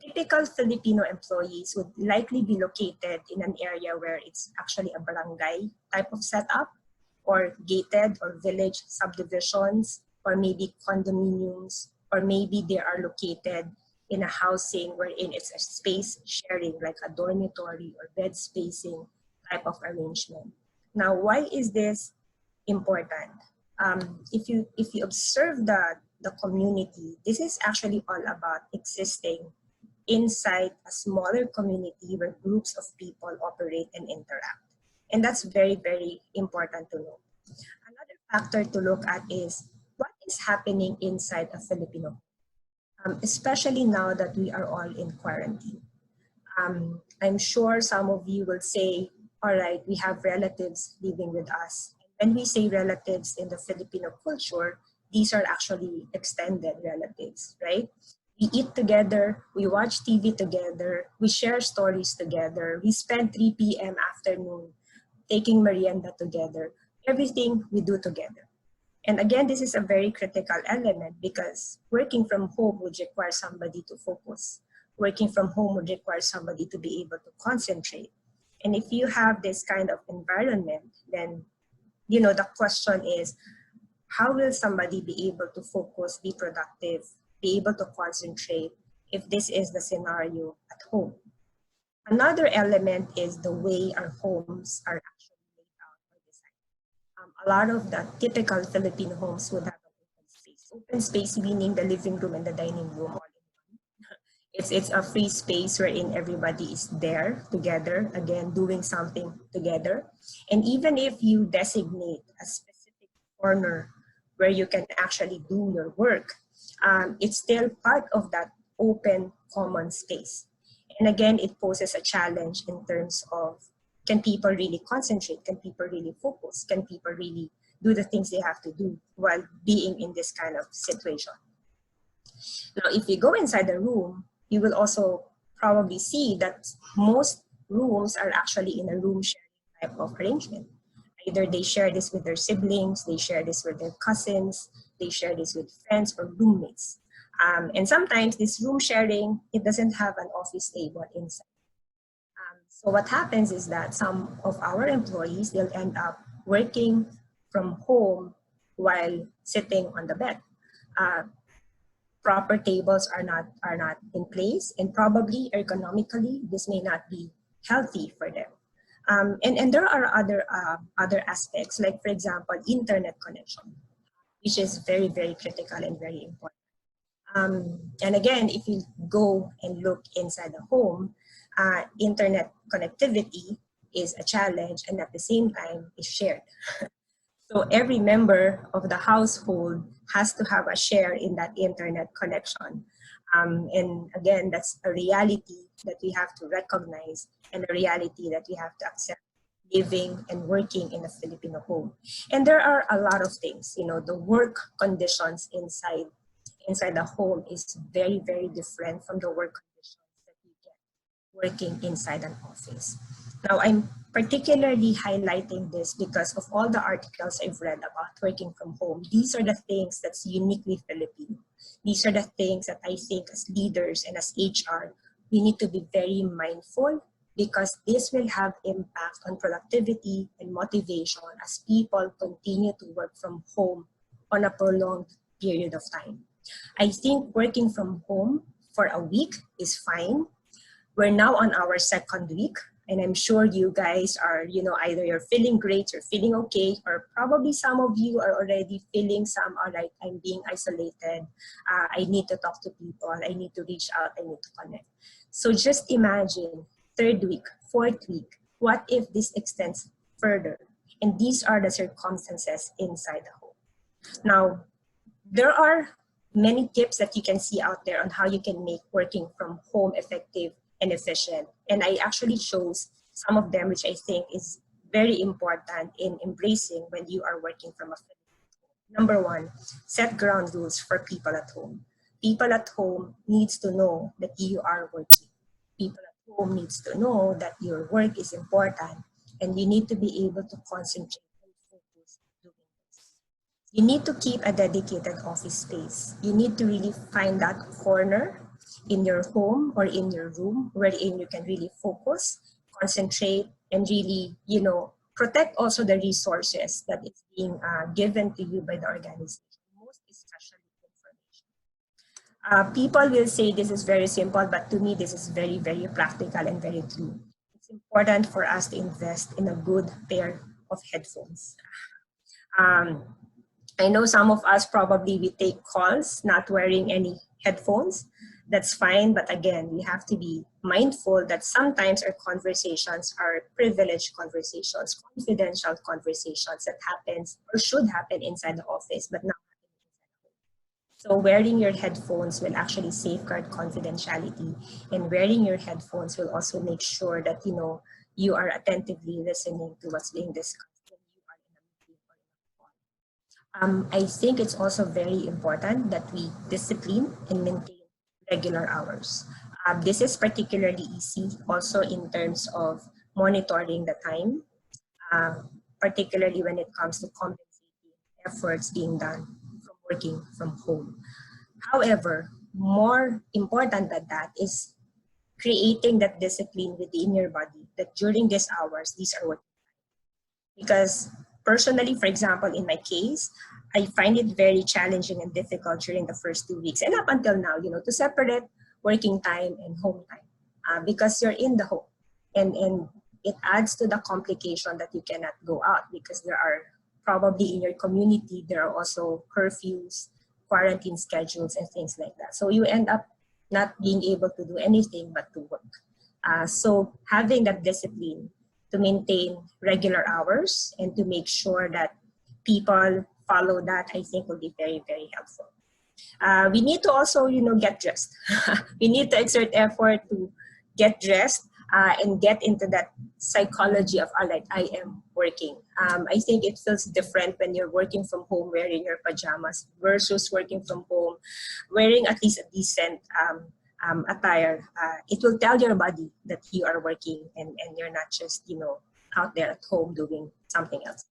Typical Filipino employees would likely be located in an area where it's actually a barangay type of setup, or gated or village subdivisions, or maybe condominiums, or maybe they are located in a housing wherein it's a space sharing, like a dormitory or bed spacing type of arrangement. Now, why is this important? If you observe the community, this is actually all about existing inside a smaller community where groups of people operate and interact. And that's very, very important to know. Another factor to look at is what is happening inside a Filipino home, especially now that we are all in quarantine. I'm sure some of you will say, all right, we have relatives living with us. When we say relatives in the Filipino culture, these are actually extended relatives, right? We eat together, we watch TV together, we share stories together, we spend 3 p.m. afternoon taking merienda together, everything we do together. And again, this is a very critical element because working from home would require somebody to focus. Working from home would require somebody to be able to concentrate. And if you have this kind of environment, then, the question is, how will somebody be able to focus, be productive, be able to concentrate if this is the scenario at home? Another element is the way our homes are actually laid out or designed. A lot of the typical Filipino homes would have an open space. Open space meaning the living room and the dining room all in one. It's a free space wherein everybody is there together, again, doing something together. And even if you designate a specific corner where you can actually do your work, it's still part of that open common space. And again, it poses a challenge in terms of, can people really concentrate? Can people really focus? Can people really do the things they have to do while being in this kind of situation? Now, if you go inside the room, you will also probably see that most rooms are actually in a room sharing type of arrangement. Either they share this with their siblings, they share this with their cousins, they share this with friends or roommates. And sometimes this room sharing, it doesn't have an office table inside. So what happens is that some of our employees, they'll end up working from home while sitting on the bed. Proper tables are not in place, and probably ergonomically, this may not be healthy for them. And there are other aspects, like for example, internet connection, which is very, very critical and very important. And again, if you go and look inside the home, internet connectivity is a challenge, and at the same time is shared. So every member of the household has to have a share in that internet connection. And again, that's a reality that we have to recognize and a reality that we have to accept living and working in a Filipino home. And there are a lot of things, the work conditions inside the home is very, very different from the work conditions that we get working inside an office. Now, I'm particularly highlighting this because of all the articles I've read about working from home. These are the things that's uniquely Filipino. These are the things that I think as leaders and as HR, we need to be very mindful, because this will have impact on productivity and motivation as people continue to work from home on a prolonged period of time. I think working from home for a week is fine. We're now on our second week, and I'm sure you guys are, either you're feeling great, you're feeling okay, or probably some of you are already feeling some, all right, I'm being isolated. I need to talk to people. I need to reach out. I need to connect. So just imagine, third week, fourth week, what if this extends further? And these are the circumstances inside the home. Now, there are many tips that you can see out there on how you can make working from home effective and efficient. And I actually chose some of them, which I think is very important in embracing when you are working from a home. Number one, set ground rules for people at home. People at home needs to know that you are working. People at home needs to know that your work is important, and you need to be able to concentrate and focus doing this. You need to keep a dedicated office space. You need to really find that corner in your home or in your room wherein you can really focus, concentrate, and really, protect also the resources that is being given to you by the organization, most especially information. People will say this is very simple, but to me, this is very, very practical and very true. It's important for us to invest in a good pair of headphones. I know some of us probably we take calls not wearing any headphones. That's fine, but again, we have to be mindful that sometimes our conversations are privileged conversations, confidential conversations that happens or should happen inside the office, but not happening inside the home. So wearing your headphones will actually safeguard confidentiality, and wearing your headphones will also make sure that you are attentively listening to what's being discussed when you are in a meeting or in a call. I think it's also very important that we discipline and maintain regular hours. This is particularly easy also in terms of monitoring the time, particularly when it comes to compensating efforts being done from working from home. However, more important than that is creating that discipline within your body that during these hours, these are working. Because personally, for example, in my case, I find it very challenging and difficult during the first 2 weeks and up until now, to separate working time and home time because you're in the home and it adds to the complication that you cannot go out because there are probably in your community, there are also curfews, quarantine schedules and things like that. So you end up not being able to do anything but to work. So having that discipline to maintain regular hours and to make sure that people follow that, I think will be very, very helpful. We need to also, get dressed. We need to exert effort to get dressed and get into that psychology of, like, I am working. I think it feels different when you're working from home wearing your pajamas versus working from home wearing at least a decent attire. It will tell your body that you are working and you're not just, out there at home doing something else.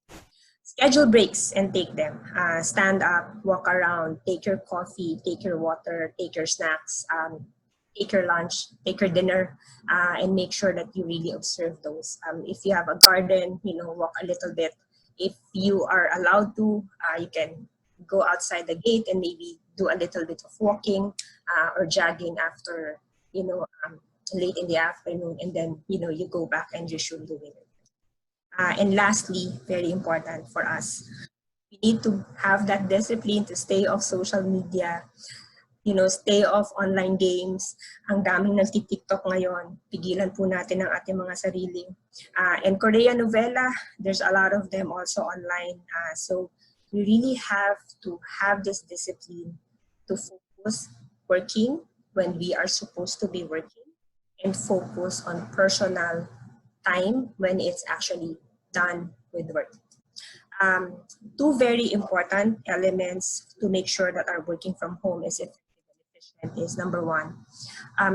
Schedule breaks and take them. Stand up, walk around, take your coffee, take your water, take your snacks, take your lunch, take your dinner, and make sure that you really observe those. If you have a garden, walk a little bit. If you are allowed to, you can go outside the gate and maybe do a little bit of walking or jogging after, late in the afternoon, and then, you go back and resume doing it. And lastly, very important for us, we need to have that discipline to stay off social media, stay off online games. Ang daming nagtitiktok ngayon, pigilan po natin ang ating mga sarili. And Korean novela, there's a lot of them also online. So we really have to have this discipline to focus working when we are supposed to be working and focus on personal time when it's actually done with work. Two very important elements to make sure that our working from home is effective and efficient is number one,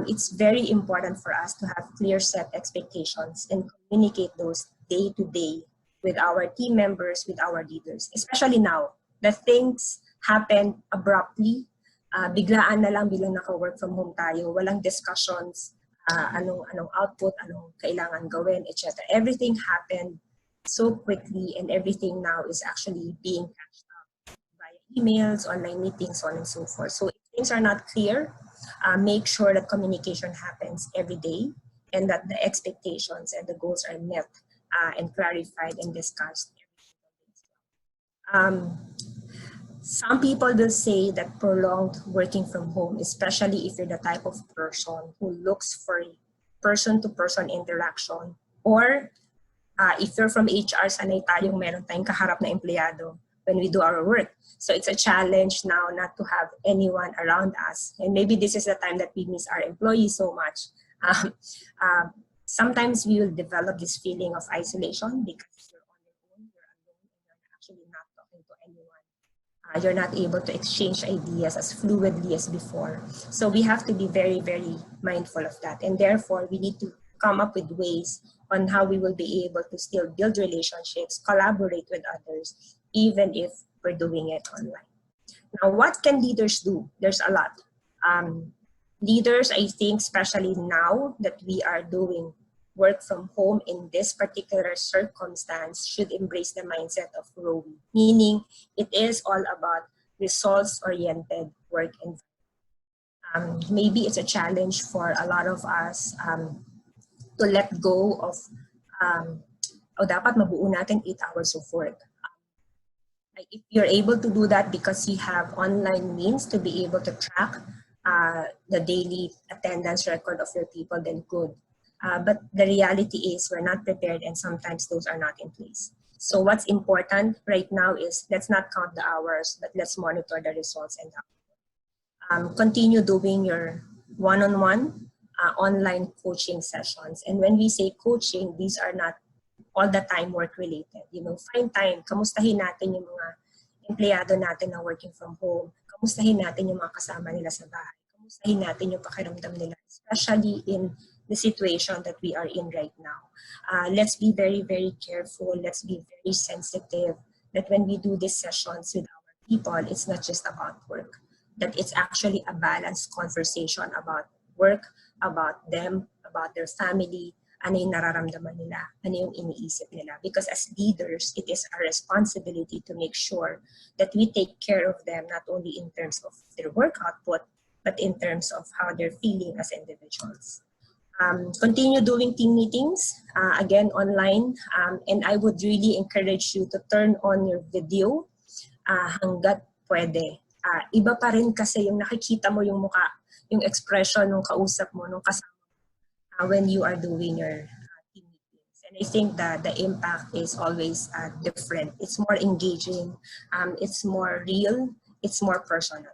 it's very important for us to have clear set expectations and communicate those day to day with our team members, with our leaders, especially now that things happen abruptly, biglaan na lang bilang naka-work from home tayo, walang discussions, anong output, anong kailangan gawin, etc. Everything happened so quickly and everything now is actually being catched up via emails, online meetings, so on and so forth. So if things are not clear, make sure that communication happens every day and that the expectations and the goals are met and clarified and discussed every single day. Some people will say that prolonged working from home, especially if you're the type of person who looks for person-to-person interaction, or if you're from HR, sanay tayong meron tayong kaharap na empleyado when we do our work. So it's a challenge now not to have anyone around us. And maybe this is the time that we miss our employees so much. Sometimes we will develop this feeling of isolation because you're on your own, you're alone, and you're actually not talking to anyone. You're not able to exchange ideas as fluidly as before. So we have to be very, very mindful of that. And therefore, we need to come up with ways on how we will be able to still build relationships, collaborate with others, even if we're doing it online. Now, what can leaders do? There's a lot. Leaders, I think, especially now that we are doing work from home in this particular circumstance, should embrace the mindset of Roe, meaning it is all about results-oriented work environment. Maybe it's a challenge for a lot of us to let go of, dapat mabuo natin 8 hours of work. If you're able to do that because you have online means to be able to track the daily attendance record of your people, then good. But the reality is we're not prepared and sometimes those are not in place. So what's important right now is let's not count the hours, but let's monitor the results and continue doing your one-on-one online coaching sessions. And when we say coaching, these are not all the time work related. Find time, kamustahin natin yung mga empleyado natin na working from home, kamustahin natin yung mga kasama nila sa bahay, kamustahin natin yung pakiramdam nila, especially in the situation that we are in right now. Let's be very, very careful. Let's be very sensitive. that when we do these sessions with our people, it's not just about work, that it's actually a balanced conversation about work, about them, about their family, ano yung nararamdaman nila, ano yung iniisip nila. Because as leaders, it is our responsibility to make sure that we take care of them, not only in terms of their work output, but in terms of how they're feeling as individuals. Continue doing team meetings, again, online. And I would really encourage you to turn on your video hanggat pwede. Iba pa rin kasi yung nakikita mo yung mukha, yung expression ng kausap mo, nung kasama when you are doing your team meetings. And I think that the impact is always different. It's more engaging, it's more real, it's more personal.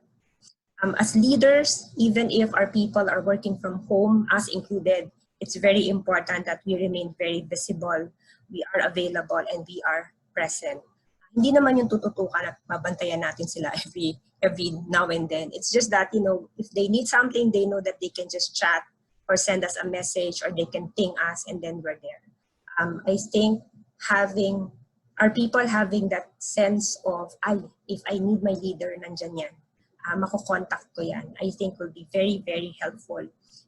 As leaders, even if our people are working from home, us included, it's very important that we remain very visible, we are available, and we are present. Hindi naman yung tututukan at mabantayan natin sila every now and then. It's just that, you know, if they need something, they know that they can just chat or send us a message, or they can ping us, and then we're there. I think having our people having that sense of, if I need my leader, nandyan yan. Mako-contact ko yan, I think will be very, very helpful,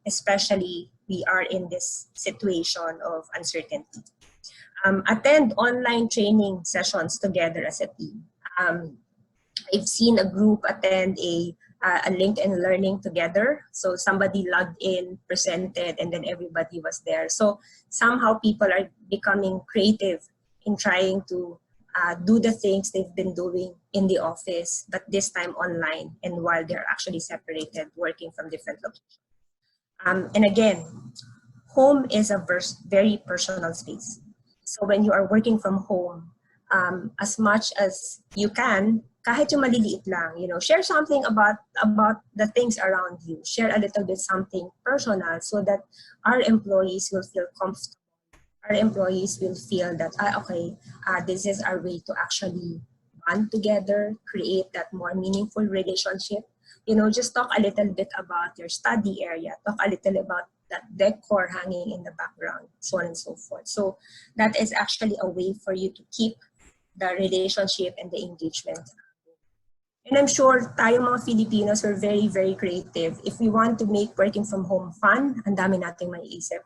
especially we are in this situation of uncertainty. Attend online training sessions together as a team. I've seen a group attend a LinkedIn learning together. So somebody logged in, presented, and then everybody was there. So somehow people are becoming creative in trying to do the things they've been doing in the office, but this time online, and while they're actually separated, working from different locations. And again, home is a very personal space. So when you are working from home, as much as you can, kahit yung maliliit lang, you know, share something about the things around you. Share a little bit something personal so that our employees will feel comfortable. Our employees will feel that, okay, this is our way to actually bond together, create that more meaningful relationship. You know, just talk a little bit about your study area, talk a little about that decor hanging in the background, so on and so forth. So that is actually a way for you to keep the relationship and the engagement. And I'm sure tayo mga Filipinos are very, very creative. If we want to make working from home fun, ang dami nating maiisip.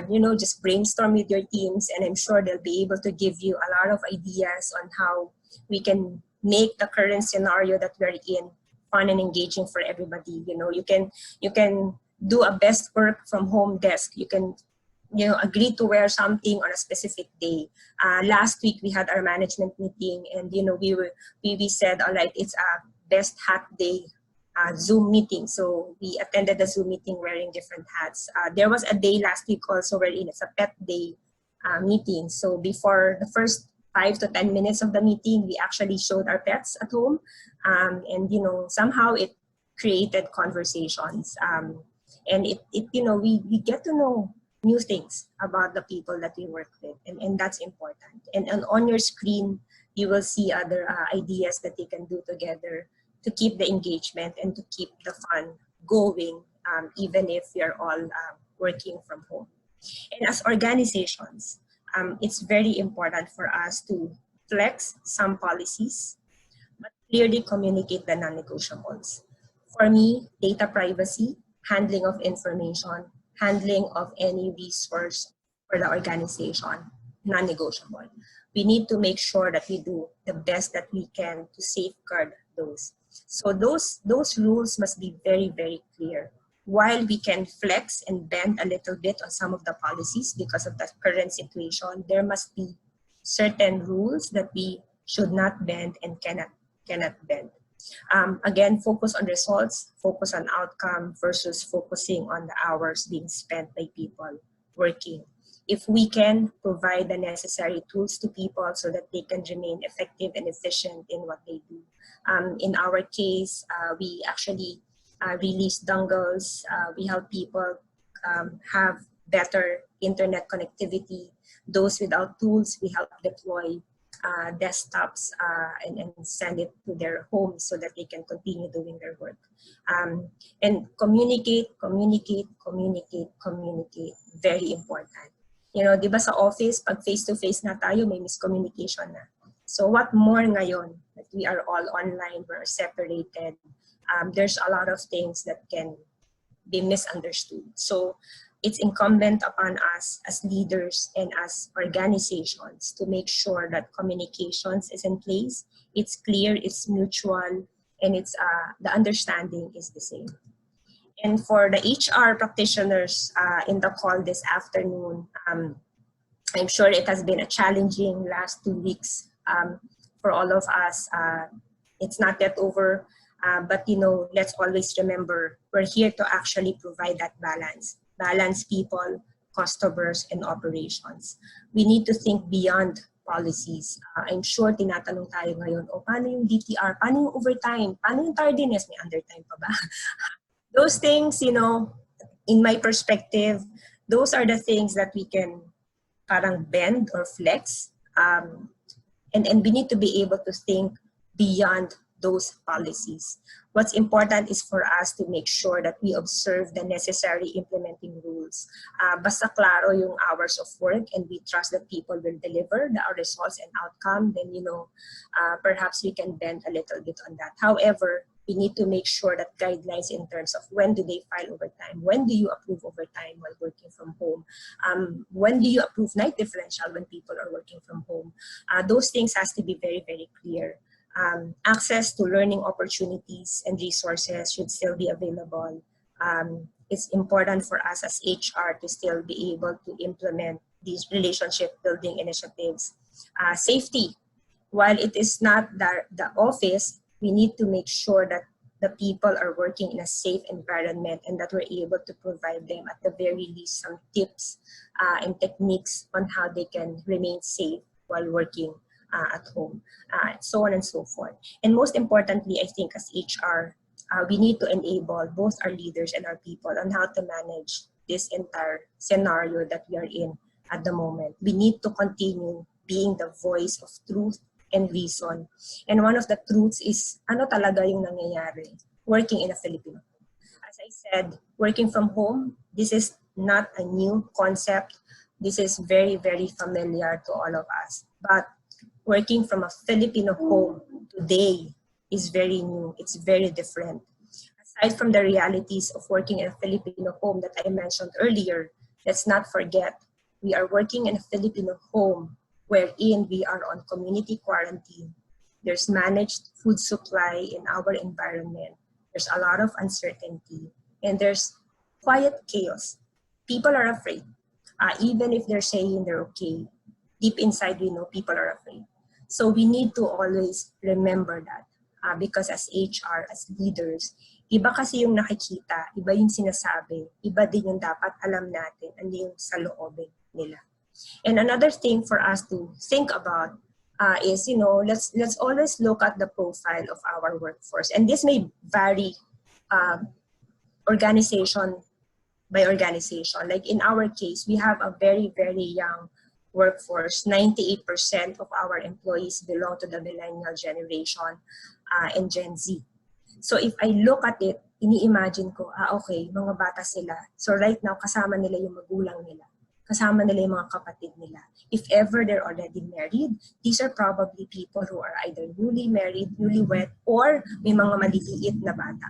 You know, just brainstorm with your teams, and I'm sure they'll be able to give you a lot of ideas on how we can make the current scenario that we're in fun and engaging for everybody. You know, you can do a best work from home desk. You can, you know, agree to wear something on a specific day. Last week we had our management meeting, and you know, we said, all right, it's a best hat day Zoom meeting. So we attended the Zoom meeting wearing different hats. There was a day last week also wherein it's a pet day meeting. So before the first 5 to 10 minutes of the meeting, we actually showed our pets at home, and you know, somehow it created conversations, and it you know, we get to know new things about the people that we work with, and that's important. And on your screen, you will see other ideas that you can do together to keep the engagement and to keep the fun going, even if you're all working from home. And as organizations, it's very important for us to flex some policies, but clearly communicate the non-negotiables. For me, data privacy, handling of information, handling of any resource for the organization, non-negotiable. We need to make sure that we do the best that we can to safeguard those. So those rules must be very, very clear. While we can flex and bend a little bit on some of the policies because of the current situation, there must be certain rules that we should not bend and cannot bend. Again, focus on results, focus on outcome versus focusing on the hours being spent by people working. If we can provide the necessary tools to people so that they can remain effective and efficient in what they do. In our case, we actually release dongles. We help people have better internet connectivity. Those without tools, we help deploy desktops and send it to their homes so that they can continue doing their work. And communicate. Very important. You know, di ba sa office, pag face-to-face na tayo, may miscommunication na. So what more ngayon that we are all online, we're separated, there's a lot of things that can be misunderstood. So it's incumbent upon us as leaders and as organizations to make sure that communications is in place, it's clear, it's mutual, and it's the understanding is the same. And for the HR practitioners in the call this afternoon, I'm sure it has been a challenging last 2 weeks for all of us. It's not yet over, but let's always remember we're here to actually provide that balance people, customers, and operations. We need to think beyond policies. I'm sure tinatanong tayo ngayon, paano yung DTR? Paano yung overtime? Paano yung tardiness? May undertime pa ba? Those things, in my perspective, those are the things that we can parang bend or flex. And we need to be able to think beyond those policies. What's important is for us to make sure that we observe the necessary implementing rules. Basta klaro yung hours of work and we trust that people will deliver the results and outcome, then perhaps we can bend a little bit on that. However, we need to make sure that guidelines in terms of when do they file overtime, when do you approve overtime while working from home, when do you approve night differential when people are working from home. Those things has to be very, very clear. Access to learning opportunities and resources should still be available. It's important for us as HR to still be able to implement these relationship building initiatives. Safety, while it is not the office, we need to make sure that the people are working in a safe environment and that we're able to provide them at the very least some tips and techniques on how they can remain safe while working at home, so on and so forth. And most importantly, I think as HR, we need to enable both our leaders and our people on how to manage this entire scenario that we are in at the moment. We need to continue being the voice of truth and reason. And one of the truths is, ano talaga yung nangyayari working in a Filipino home. As I said, working from home, this is not a new concept. This is very, very familiar to all of us. But working from a Filipino home today is very new. It's very different. Aside from the realities of working in a Filipino home that I mentioned earlier, let's not forget, we are working in a Filipino home wherein we are on community quarantine. There's managed food supply in our environment. There's a lot of uncertainty. And there's quiet chaos. People are afraid. Even if they're saying they're okay, deep inside we know people are afraid. So we need to always remember that. Because as HR, as leaders, iba kasi yung nakikita, iba yung sinasabi, iba din yung dapat alam natin, ano yung sa loobin nila. And another thing for us to think about is, let's always look at the profile of our workforce. And this may vary organization by organization. Like in our case, we have a very, very young workforce. 98% of our employees belong to the millennial generation and Gen Z. So if I look at it, ini-imagine ko, okay, mga bata sila. So right now, kasama nila yung magulang nila. Kasama nila yung mga kapatid nila. If ever they're already married, these are probably people who are either newly married, newlywed, or may mga maliliit na bata.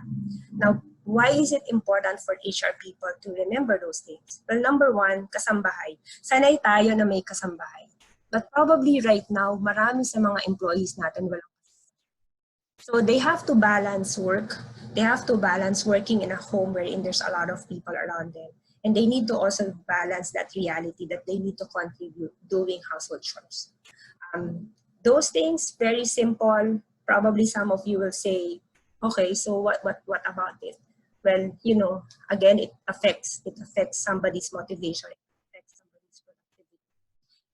Now, why is it important for HR people to remember those things? Well, number one, kasambahay. Sanay tayo na may kasambahay. But probably right now, marami sa mga employees natin walang. So they have to balance work. They have to balance working in a home wherein there's a lot of people around them. And they need to also balance that reality that they need to contribute doing household chores. Those things, very simple. Probably some of you will say, okay, so what about it? Well, again, it affects somebody's motivation, it affects somebody's productivity.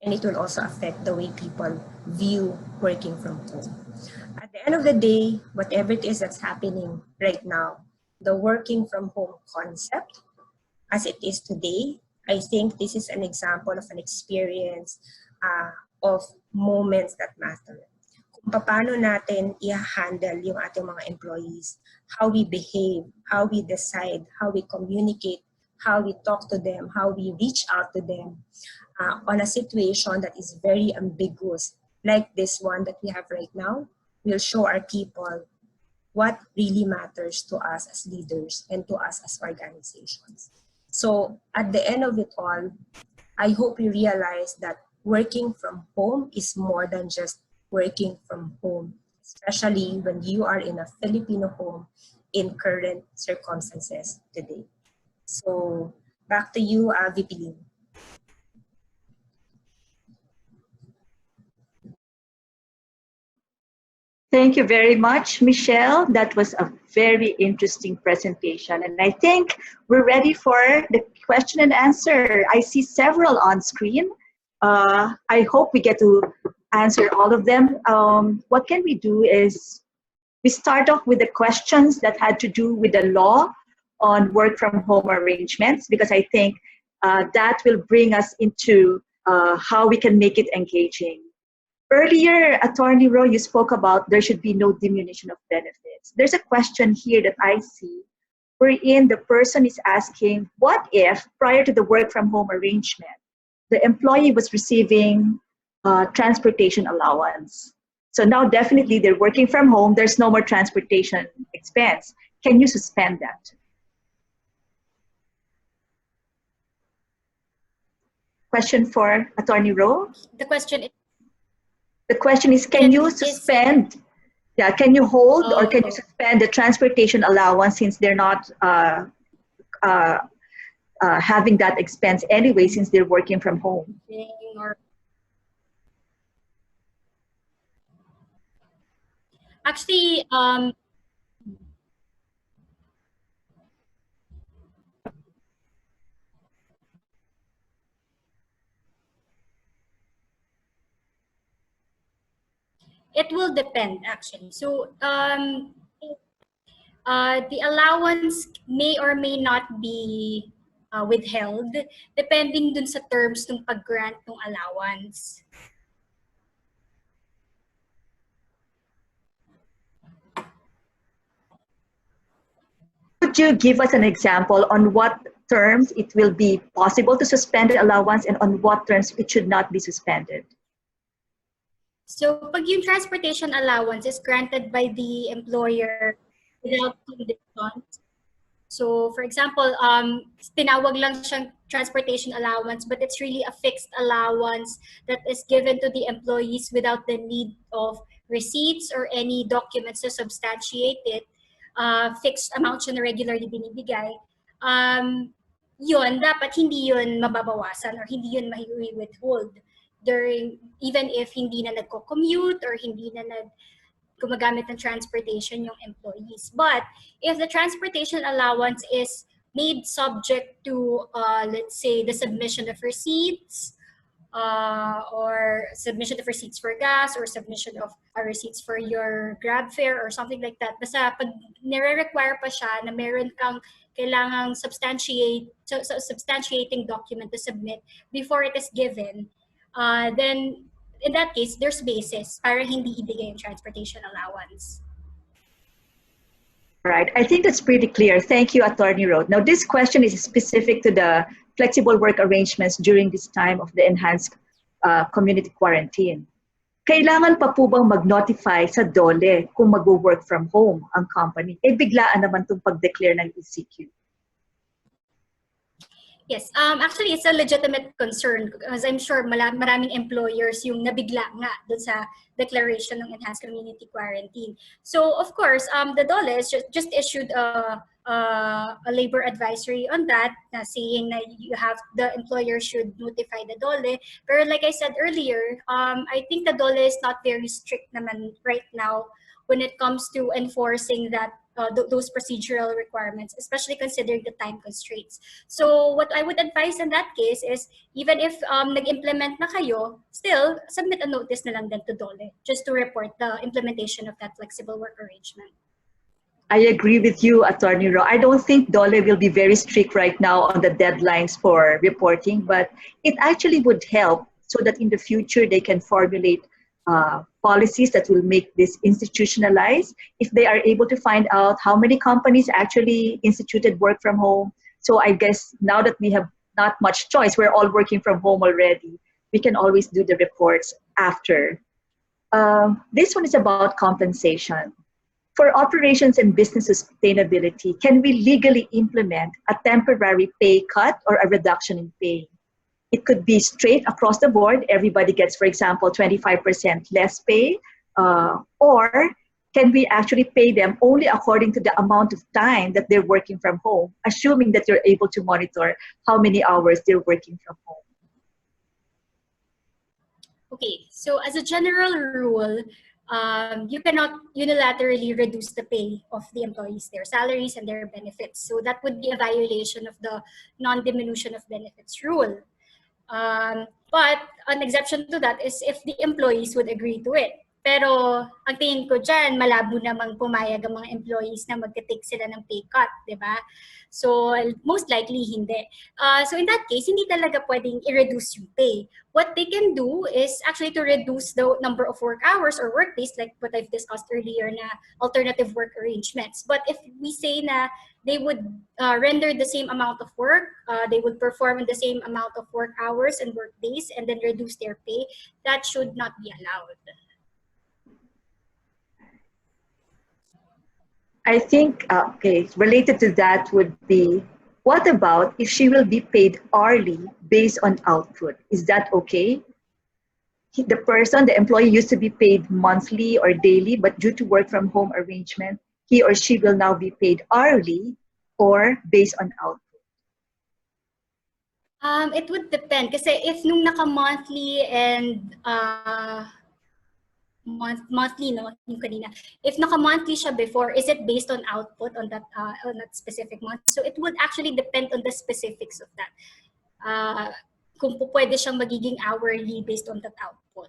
And it will also affect the way people view working from home. At the end of the day, whatever it is that's happening right now, the working from home concept, as it is today, I think this is an example of an experience of moments that matter. Kung paano natin i-handle yung ating mga employees, how we behave, how we decide, how we communicate, how we talk to them, how we reach out to them on a situation that is very ambiguous like this one that we have right now will show our people what really matters to us as leaders and to us as organizations. So at the end of it all, I hope you realize that working from home is more than just working from home, especially when you are in a Filipino home in current circumstances today. So back to you, VP Lin. Thank you very much, Michelle. That was a very interesting presentation. And I think we're ready for the question and answer. I see several on screen. I hope we get to answer all of them. What can we do is we start off with the questions that had to do with the law on work from home arrangements, because I think that will bring us into how we can make it engaging. Earlier, Attorney Roe, you spoke about there should be no diminution of benefits. There's a question here that I see wherein the person is asking, what if prior to the work from home arrangement, the employee was receiving transportation allowance? So now definitely they're working from home, there's no more transportation expense. Can you suspend that? Question for Attorney Roe? The question is, can you suspend? Yeah, can you hold or can you suspend the transportation allowance since they're not having that expense anyway since they're working from home? Actually, it will depend actually. So the allowance may or may not be withheld depending dun sa terms ng pag-grant ng allowance. Could you give us an example on what terms it will be possible to suspend the allowance and on what terms it should not be suspended? So pag yung transportation allowance is granted by the employer without conditions. So for example, tinawag lang siyang transportation allowance, but it's really a fixed allowance that is given to the employees without the need of receipts or any documents to substantiate it. Fixed amount siya na regularly binibigay. Yun, dapat hindi yun mababawasan or hindi yun withhold during, even if hindi na nagko-commute or hindi na gumagamit ng transportation yung employees. But if the transportation allowance is made subject to, let's say, the submission of receipts, or submission of receipts for gas, or submission of receipts for your grab fare or something like that. Basta pag nire-require pa siya na meron kang kailangang substantiating document to submit before it is given, then in that case, there's basis para hindi ibigay yung transportation allowance. Right. I think that's pretty clear. Thank you, Attorney Roe. Now, this question is specific to the flexible work arrangements during this time of the enhanced community quarantine. Kailangan pa po bang mag-notify sa DOLE kung mag-work from home ang company? Eh, biglaan naman itong pag-declare ng ECQ. Yes, actually, it's a legitimate concern because I'm sure maraming employers yung nabigla nga dun sa declaration ng enhanced community quarantine. So, of course, the DOLE just issued a labor advisory on that, saying that the employer should notify the DOLE. But like I said earlier, I think the DOLE is not very strict naman right now when it comes to enforcing that those procedural requirements, especially considering the time constraints. So what I would advise in that case is, even if nag-implement na kayo, still submit a notice na lang din to DOLE just to report the implementation of that flexible work arrangement. I agree with you, Attorney Roe. I don't think DOLE will be very strict right now on the deadlines for reporting, but it actually would help so that in the future they can formulate policies that will make this institutionalized. If they are able to find out how many companies actually instituted work from home. So I guess now that we have not much choice, we're all working from home already, we can always do the reports after This one is about compensation. For operations and business sustainability, can we legally implement a temporary pay cut or a reduction in pay? It could be straight across the board. Everybody gets, for example, 25% less pay. Or can we actually pay them only according to the amount of time that they're working from home, assuming that you're able to monitor how many hours they're working from home? Okay, so as a general rule, you cannot unilaterally reduce the pay of the employees, their salaries and their benefits. So that would be a violation of the non-diminution of benefits rule. But an exception to that is if the employees would agree to it. Pero ang tingin ko dyan, malabo namang pumayag ang mga employees na magte-take sila ng pay cut, di ba? So most likely hindi. So in that case, hindi talaga pwedeng i-reduce yung pay. What they can do is actually to reduce the number of work hours or work days, like what I've discussed earlier, na alternative work arrangements. But if we say na they would render the same amount of work, they would perform the same amount of work hours and work days and then reduce their pay, that should not be allowed. I think, okay, related to that would be, what about if she will be paid hourly based on output? Is that okay? The employee used to be paid monthly or daily, but due to work from home arrangement, he or she will now be paid hourly or based on output. It would depend. Kasi if nung naka-monthly and monthly, no, yung kanina. If naka-monthly siya before, is it based on output on that specific month? So it would actually depend on the specifics of that. Kung pwede siyang magiging hourly based on that output.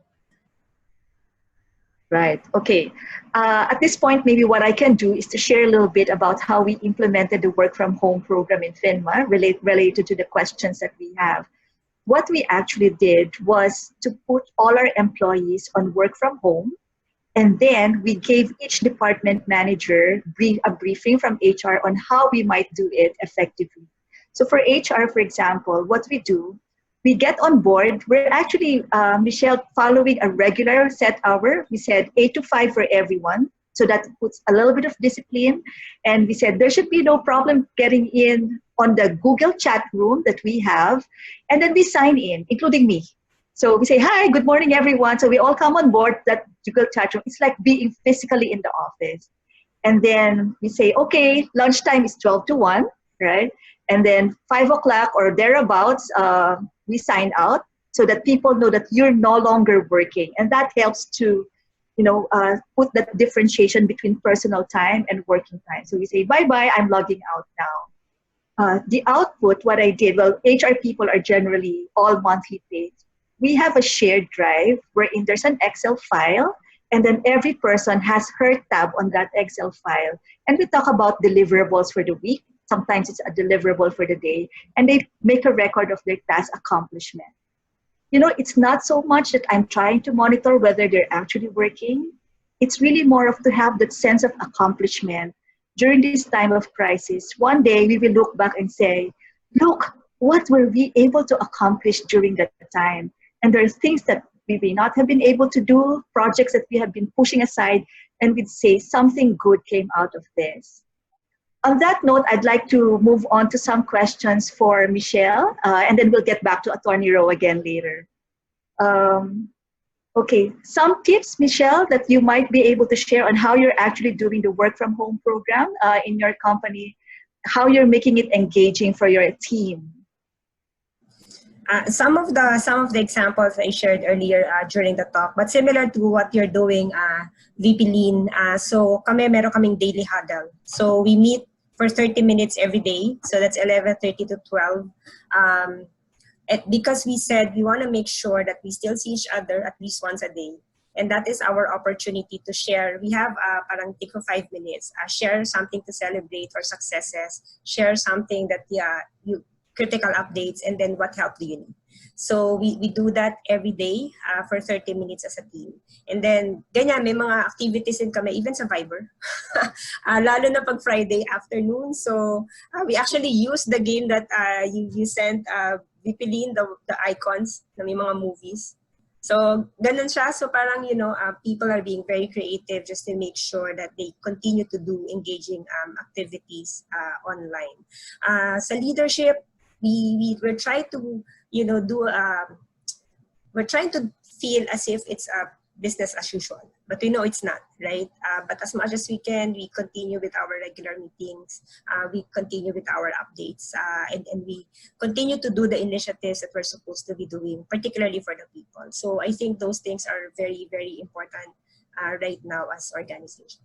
Right. Okay. At this point, maybe what I can do is to share a little bit about how we implemented the work from home program in FINMA related to the questions that we have. What we actually did was to put all our employees on work from home, and then we gave each department manager a briefing from HR on how we might do it effectively. So for HR, for example, what we do, we get on board. We're actually, Michelle, following a regular set hour. We said 8 to 5 for everyone. So that puts a little bit of discipline. And we said there should be no problem getting in on the Google chat room that we have. And then we sign in, including me. So we say, hi, good morning, everyone. So we all come on board that Google chat room. It's like being physically in the office. And then we say, okay, lunchtime is 12 to 1, right? And then 5 o'clock or thereabouts, we sign out so that people know that you're no longer working. And that helps to put that differentiation between personal time and working time. So we say, bye-bye, I'm logging out now. The output, what I did, well, HR people are generally all monthly paid. We have a shared drive wherein there's an Excel file, and then every person has her tab on that Excel file. And we talk about deliverables for the week. Sometimes it's a deliverable for the day, and they make a record of their task accomplishment. It's not so much that I'm trying to monitor whether they're actually working. It's really more of to have that sense of accomplishment. During this time of crisis, one day we will look back and say, look, what were we able to accomplish during that time? And there are things that we may not have been able to do, projects that we have been pushing aside, and we'd say something good came out of this. On that note, I'd like to move on to some questions for Michelle, and then we'll get back to Attorney Roe again later. Okay, some tips, Michelle, that you might be able to share on how you're actually doing the work from home program in your company, how you're making it engaging for your team. Some of the examples I shared earlier during the talk, but similar to what you're doing, VP Lean. So meron kaming daily huddle. So we meet for 30 minutes every day. So that's 11:30 to 12. Because we said we want to make sure that we still see each other at least once a day. And that is our opportunity to share. We have parang take for 5 minutes. Share something to celebrate our successes. Share something that critical updates, and then what help do you need. So we do that every day for 30 minutes as a team. And then ganyan, may mga activities din kami, even sa Viber. Lalo na pag Friday afternoon. So we actually use the game that you sent, Vipilin, the icons na may mga movies. So, ganun siya. So, parang, people are being very creative just to make sure that they continue to do engaging activities online. Sa leadership, we're trying to, we're trying to feel as if it's a business as usual, but we know it's not, right? But as much as we can, we continue with our regular meetings, we continue with our updates, and we continue to do the initiatives that we're supposed to be doing, particularly for the people. So I think those things are very, very important right now as organization.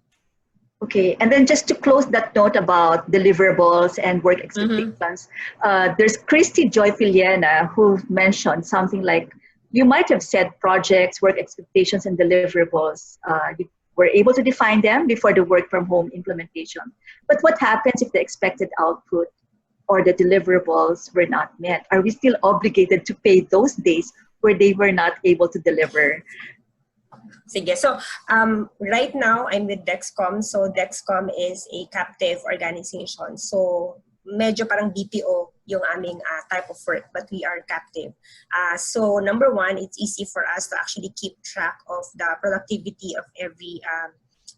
Okay, and then just to close that note about deliverables and work expectations, there's Christy Joy Filiana who mentioned something like, you might have set projects, work expectations, and deliverables. You were able to define them before the work from home implementation. But what happens if the expected output or the deliverables were not met? Are we still obligated to pay those days where they were not able to deliver? Sige. So, right now, I'm with DEXCOM. So, DEXCOM is a captive organization. So, medyo parang BPO yung aming type of work, but we are captive. So, number one, it's easy for us to actually keep track of the productivity of every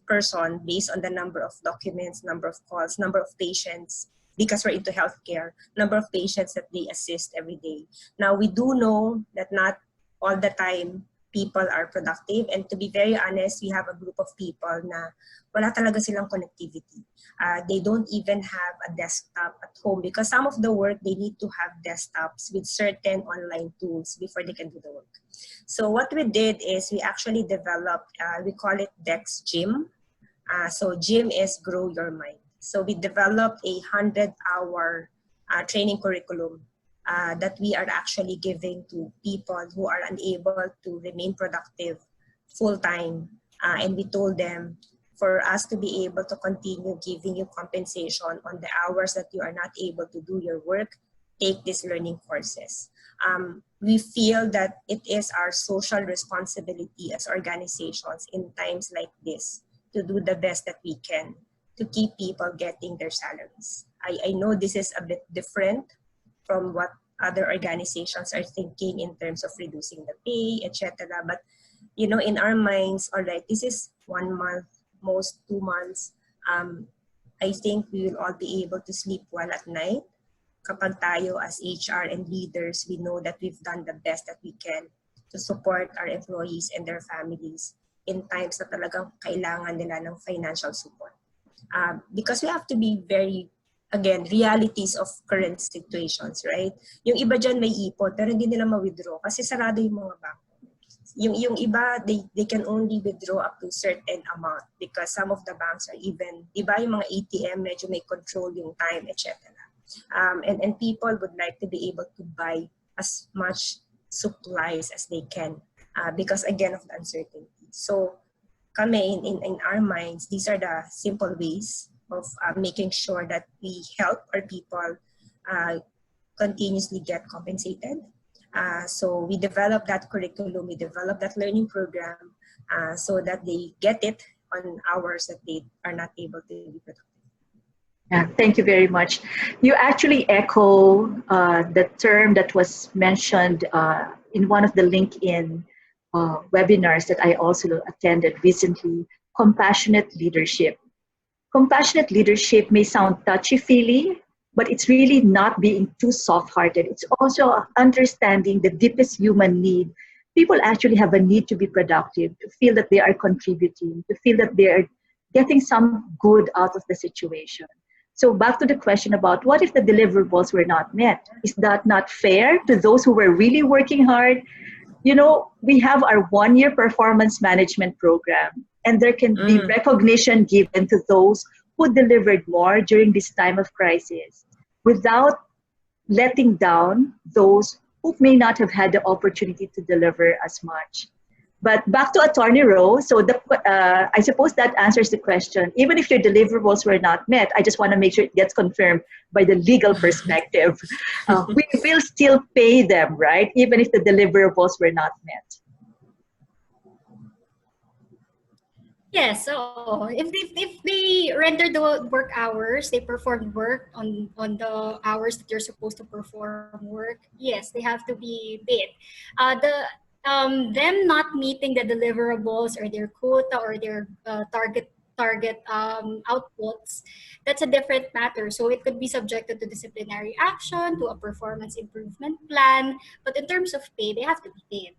person based on the number of documents, number of calls, number of patients, because we're into healthcare, number of patients that they assist every day. Now, we do know that not all the time people are productive, and to be very honest, we have a group of people na wala talaga silang connectivity. They don't even have a desktop at home because some of the work they need to have desktops with certain online tools before they can do the work. So what we did is we actually developed, we call it Dex Gym. So Gym is Grow Your Mind. So we developed a 100-hour training curriculum that we are actually giving to people who are unable to remain productive full-time. And we told them, for us to be able to continue giving you compensation on the hours that you are not able to do your work, take these learning courses. We feel that it is our social responsibility as organizations in times like this to do the best that we can to keep people getting their salaries. I know this is a bit different from what other organizations are thinking in terms of reducing the pay, etc. But, in our minds, all right, this is 1 month, most 2 months. I think we will all be able to sleep well at night. Kapag tayo as HR and leaders, we know that we've done the best that we can to support our employees and their families in times na talagang kailangan nila ng financial support. Because we have to be very, again, realities of current situations, right? Yung iba dyan may ipon, pero hindi nila ma-withdraw kasi sarado yung mga bank. Yung iba, they can only withdraw up to certain amount because some of the banks are even, iba yung mga ATM, medyo may control yung time, etc. And people would like to be able to buy as much supplies as they can because, again, of the uncertainty. So, kami, in our minds, these are the simple ways of making sure that we help our people continuously get compensated. So we develop that curriculum, we develop that learning program so that they get it on hours that they are not able to be productive. Yeah, thank you very much. You actually echo the term that was mentioned in one of the LinkedIn webinars that I also attended recently, compassionate leadership. Compassionate leadership may sound touchy-feely, but it's really not being too soft-hearted. It's also understanding the deepest human need. People actually have a need to be productive, to feel that they are contributing, to feel that they are getting some good out of the situation. So back to the question about what if the deliverables were not met? Is that not fair to those who were really working hard? We have our 1-year performance management program, and there can be recognition given to those who delivered more during this time of crisis without letting down those who may not have had the opportunity to deliver as much. But back to Attorney Roe, so I suppose that answers the question. Even if your deliverables were not met, I just want to make sure it gets confirmed by the legal perspective. We will still pay them, right? Even if the deliverables were not met. Yes, so if they render the work hours, they performed work on the hours that you're supposed to perform work, yes, they have to be paid. them not meeting the deliverables or their quota or their target outputs, that's a different matter. So it could be subjected to disciplinary action, to a performance improvement plan. But in terms of pay, they have to be paid.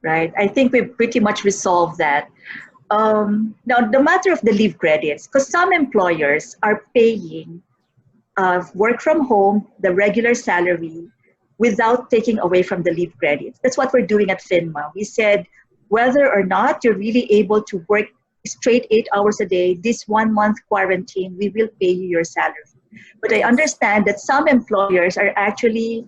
Right. I think we've pretty much resolved that. Now, the matter of the leave credits, because some employers are paying work from home, the regular salary, without taking away from the leave credits. That's what we're doing at FINMA. We said, whether or not you're really able to work straight 8 hours a day, this 1 month quarantine, we will pay you your salary. But I understand that some employers are actually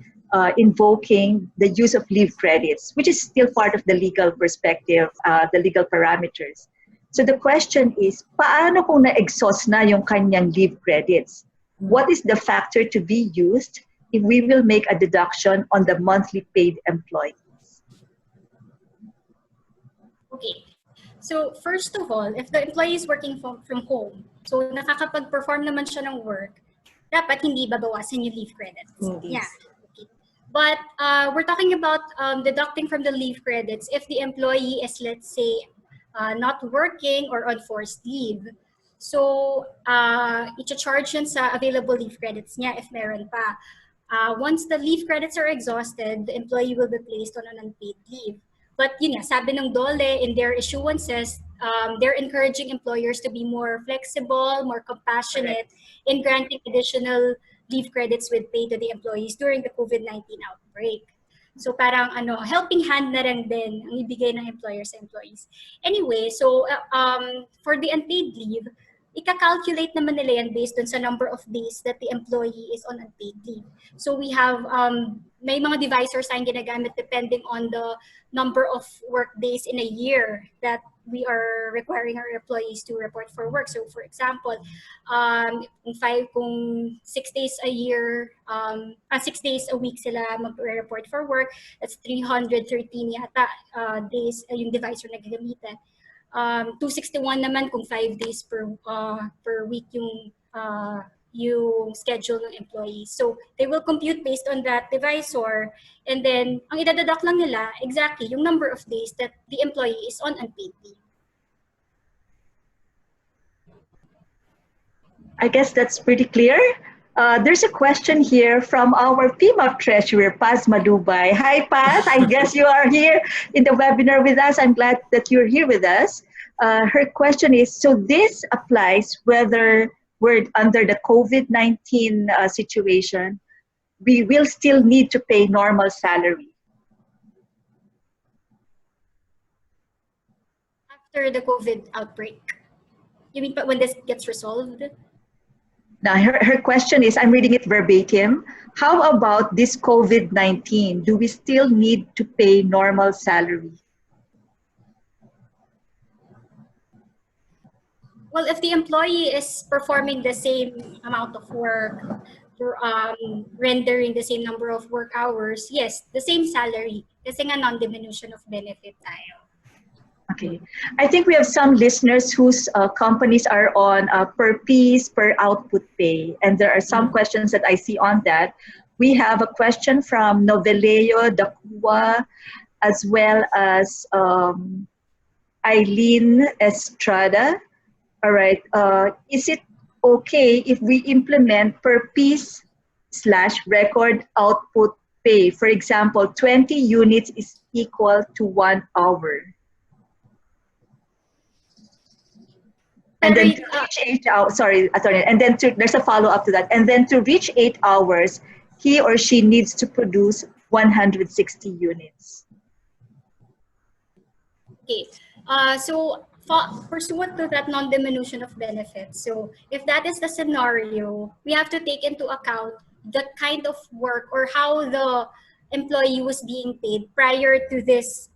invoking the use of leave credits, which is still part of the legal perspective, the legal parameters. So the question is, paano kung na-exhaust na yung kanyang leave credits? What is the factor to be used if we will make a deduction on the monthly paid employees? Okay. So first of all, if the employee is working from home, so nakakapag-perform naman siya ng work, dapat hindi babawasan yung leave credits. Yeah. Okay. But we're talking about deducting from the leave credits if the employee is, let's say, not working or on forced leave. So, i-charge yun sa available leave credits niya if meron pa. Once the leave credits are exhausted, the employee will be placed on an unpaid leave. But yun nga, sabi ng DOLE in their issuances, they're encouraging employers to be more flexible, more compassionate in granting additional leave credits with pay to the employees during the COVID-19 outbreak. So parang helping hand na rin din ang ibigay ng employer sa employees. Anyway, so for the unpaid leave, ika-calculate naman nila yan based on sa number of days that the employee is on unpaid leave. So we have, may mga divisors tayong ginagamit depending on the number of work days in a year that we are requiring our employees to report for work. So for example, kung 6 days a year, 6 days a week sila mag-report for work, that's 313 yata days yung divisor na gagamitin. 261 naman kung 5 days per week yung schedule ng employees. So they will compute based on that divisor, and then ang idadadak lang nila exactly yung number of days that the employee is on unpaid leave. I guess that's pretty clear. There's a question here from our PMAP treasurer, Paz Malubay. Hi, Paz. I guess you are here in the webinar with us. I'm glad that you're here with us. Her question is, so this applies whether we're under the COVID-19 situation, we will still need to pay normal salary. After the COVID outbreak. You mean when this gets resolved? Now, her question is, I'm reading it verbatim. How about this COVID-19? Do we still need to pay normal salary? Well, if the employee is performing the same amount of work, rendering the same number of work hours, yes, the same salary. Kasi nga non-diminution of benefit tayo. Okay. I think we have some listeners whose companies are on per piece, per output pay. And there are some questions that I see on that. We have a question from Noveleo Dacua, as well as Eileen Estrada. All right. Is it okay if we implement per piece / record output pay? For example, 20 units is equal to 1 hour. And then to reach 8 hours, sorry, attorney, and then there's a follow-up to that. And then to reach 8 hours, he or she needs to produce 160 units. Okay. So pursuant to that non-diminution of benefits, so if that is the scenario, we have to take into account the kind of work or how the employee was being paid prior to this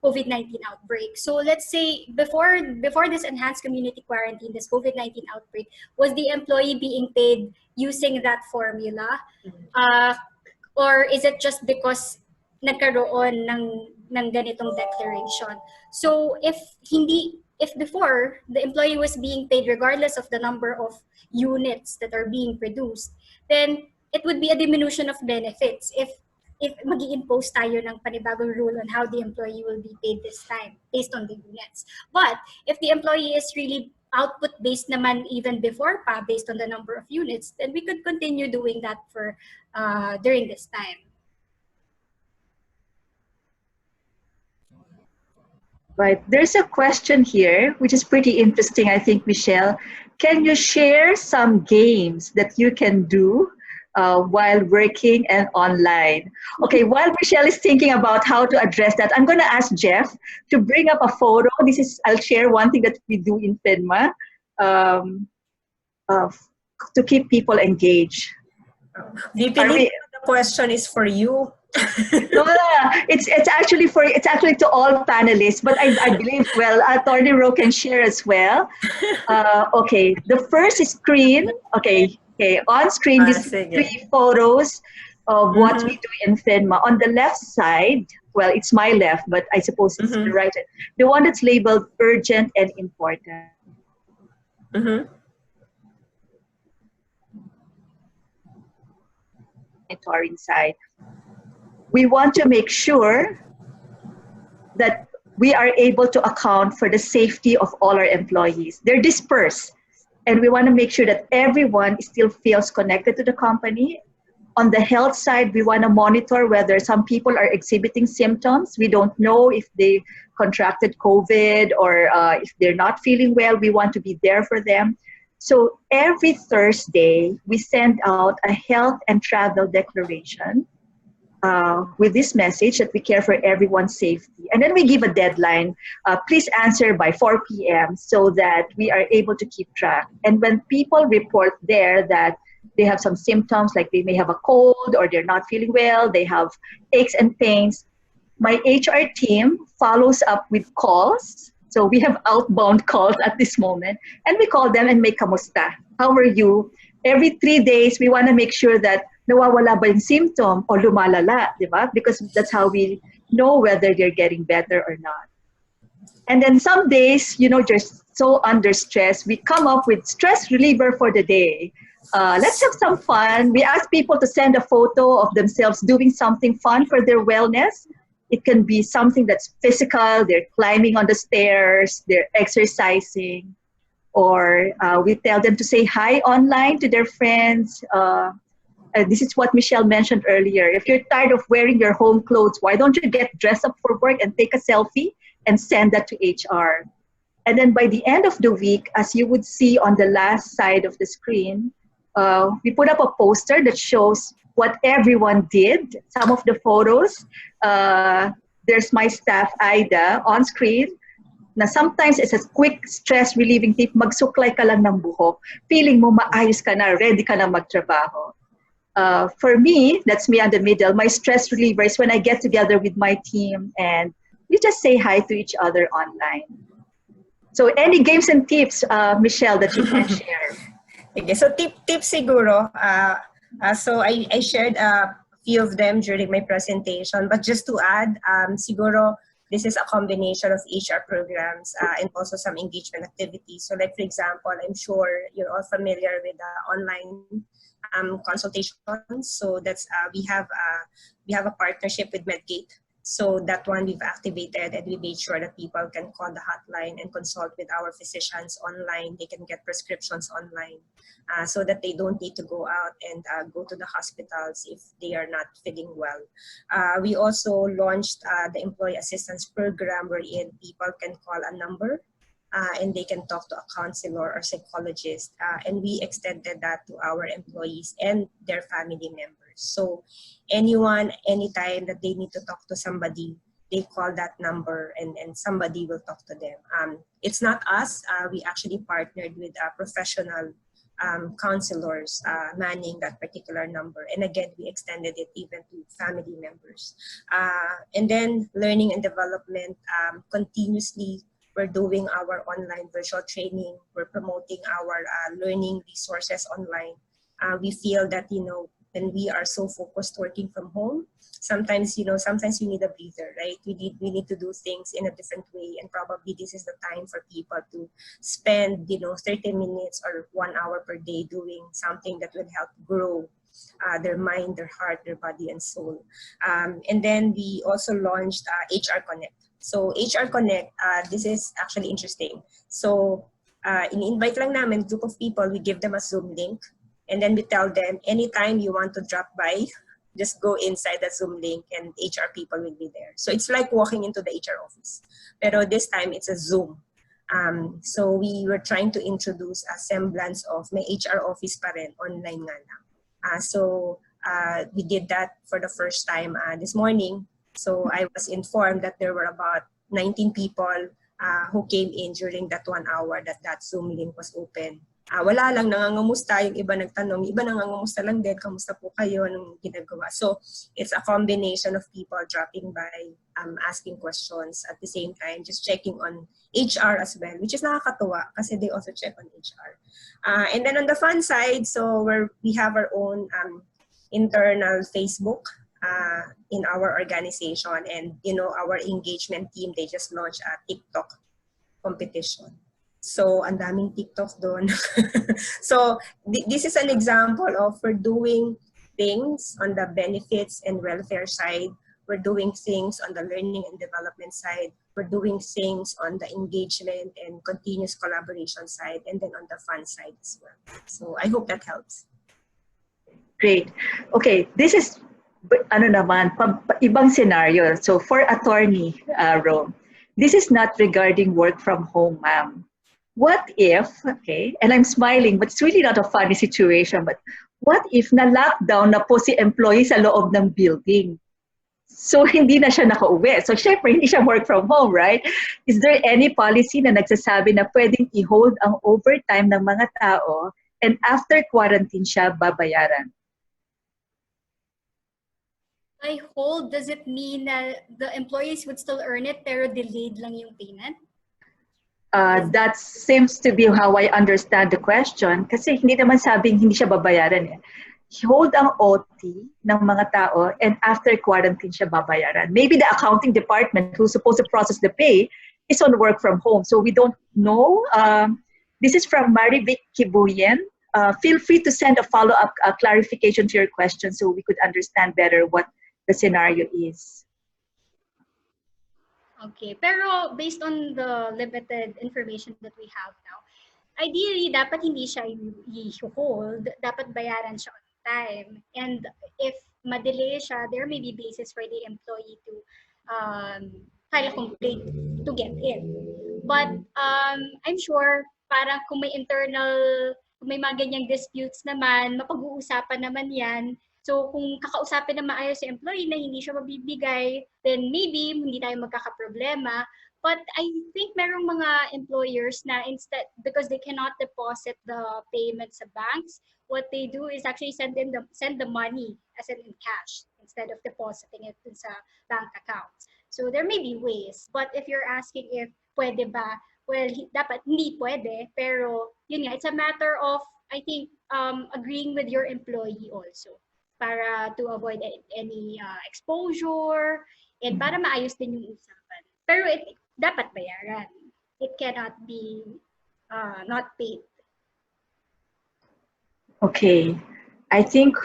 COVID-19 outbreak. So let's say before this enhanced community quarantine, this COVID-19 outbreak, was the employee being paid using that formula? Or is it just because nagkaroon ng ganitong declaration? So if before the employee was being paid regardless of the number of units that are being produced, then it would be a diminution of benefits if mag-i-impose tayo ng panibagong rule on how the employee will be paid this time based on the units. But if the employee is really output-based naman even before pa, based on the number of units, then we could continue doing that for during this time. Right. There's a question here, which is pretty interesting, I think, Michelle. Can you share some games that you can do while working and online? Okay, while Michelle is thinking about how to address that, I'm going to ask Jeff to bring up a photo. I'll share one thing that we do in PMA to keep people engaged. VP, the question is for you. No, it's actually to all panelists, but I believe, well, Atty. Roe can share as well. Okay, the first screen. Okay, on screen, these 3 photos of what we do in PMA. On the left side, well, it's my left, but I suppose it's the right. The one that's labeled urgent and important. Monitoring side. We want to make sure that we are able to account for the safety of all our employees. They're dispersed, and we want to make sure that everyone still feels connected to the company. On the health side, we want to monitor whether some people are exhibiting symptoms. We don't know if they contracted COVID or if they're not feeling well. We want to be there for them. So every Thursday, we send out a health and travel declaration with this message that we care for everyone's safety. And then we give a deadline. Please answer by 4 p.m. so that we are able to keep track. And when people report there that they have some symptoms, like they may have a cold or they're not feeling well, they have aches and pains, my HR team follows up with calls. So we have outbound calls at this moment, and we call them and make kamusta. How are you? Every 3 days, we want to make sure that nawawala ba yung symptom o lumalala, di ba? Because that's how we know whether they're getting better or not. And then some days, just so under stress, we come up with stress reliever for the day. Let's have some fun. We ask people to send a photo of themselves doing something fun for their wellness. It can be something that's physical. They're climbing on the stairs, they're exercising, or we tell them to say hi online to their friends. This is what Michelle mentioned earlier. If you're tired of wearing your home clothes, why don't you get dressed up for work and take a selfie and send that to HR? And then by the end of the week, as you would see on the last side of the screen, we put up a poster that shows what everyone did. Some of the photos, there's my staff, Ida, on screen. Na sometimes it's a quick stress relieving tip, magsuklay ka lang ng buhok. Feeling mo maayos ka na, ready ka na magtrabaho. For me, that's me on the middle. My stress reliever is when I get together with my team and we just say hi to each other online. So any games and tips, Michelle, that you can share? Okay, so tip siguro. So I shared a few of them during my presentation, but just to add, siguro this is a combination of HR programs and also some engagement activities. So like, for example, I'm sure you're all familiar with online consultations. So that's we have a partnership with Medgate. So that one we've activated, and we made sure that people can call the hotline and consult with our physicians online. They can get prescriptions online so that they don't need to go out and go to the hospitals if they are not feeling well. We also launched the Employee Assistance Program, wherein people can call a number and they can talk to a counselor or psychologist. And we extended that to our employees and their family members. So anyone, anytime that they need to talk to somebody, they call that number and somebody will talk to them. It's not us. We actually partnered with professional counselors manning that particular number. And again, we extended it even to family members. And then learning and development, continuously, we're doing our online virtual training. We're promoting our learning resources online. We feel that, when we are so focused working from home, sometimes we need a breather, right? We need to do things in a different way, and probably this is the time for people to spend 30 minutes or 1 hour per day doing something that will help grow their mind, their heart, their body, and soul. And then we also launched HR Connect. So HR Connect, this is actually interesting. So in-invite lang namin group of people, we give them a Zoom link, and then we tell them anytime you want to drop by, just go inside the Zoom link and HR people will be there. So it's like walking into the HR office. Pero this time it's a Zoom. So we were trying to introduce a semblance of may HR office pa rin, online nga lang. So we did that for the first time this morning. So I was informed that there were about 19 people who came in during that 1 hour that Zoom link was open. Wala lang, nangangamusta, yung iba nagtanong, iba nangangamusta lang din, kamusta po kayo, anong ginagawa. So it's a combination of people dropping by, asking questions at the same time, just checking on HR as well, which is nakakatuwa kasi they also check on HR. And then on the fun side, so we have our own internal Facebook in our organization, and our engagement team, they just launched a TikTok competition. So, ang daming TikToks doon. So, this is an example of we're doing things on the benefits and welfare side. We're doing things on the learning and development side. We're doing things on the engagement and continuous collaboration side, and then on the fun side as well. So, I hope that helps. Great. Okay, this is ibang scenario. So, for attorney, Roe, this is not regarding work from home, ma'am. What if, okay, and I'm smiling, but it's really not a funny situation, but what if na-lockdown na po si employee sa loob ng building? So, hindi na siya nakauwi. So, syempre, hindi siya work from home, right? Is there any policy na nagsasabi na pwedeng i-hold ang overtime ng mga tao and after quarantine siya babayaran? By hold, does it mean that the employees would still earn it pero delayed lang yung payment? That seems to be how I understand the question. Kasi hindi naman sabing hindi siya babayaran. Hold ang OT ng mga tao and after quarantine siya babayaran. Maybe the accounting department who's supposed to process the pay is on work from home. So we don't know. This is from Marivic Kibuyen. Feel free to send a follow-up clarification to your question so we could understand better what the scenario is. Okay, pero based on the limited information that we have now, ideally, dapat hindi siya i-hold, dapat bayaran siya on time. And if madelay siya, there may be basis for the employee to file a complaint to get in. But I'm sure, parang kung may mga ganyang disputes naman, mapag-uusapan naman yan. So, kung kakausapin na maayos si employee na hindi siya mabibigay, then maybe hindi tayo magkakaproblema. But I think merong mga employers na instead, because they cannot deposit the payment sa banks, what they do is actually send the money as in cash instead of depositing it sa bank accounts. So, there may be ways. But if you're asking if pwede ba, well, dapat hindi pwede. Pero, yun nga, it's a matter of, I think, agreeing with your employee also, para to avoid any exposure and para maayos din yung usapan. Pero dapat bayaran. It cannot be not paid. Okay. I think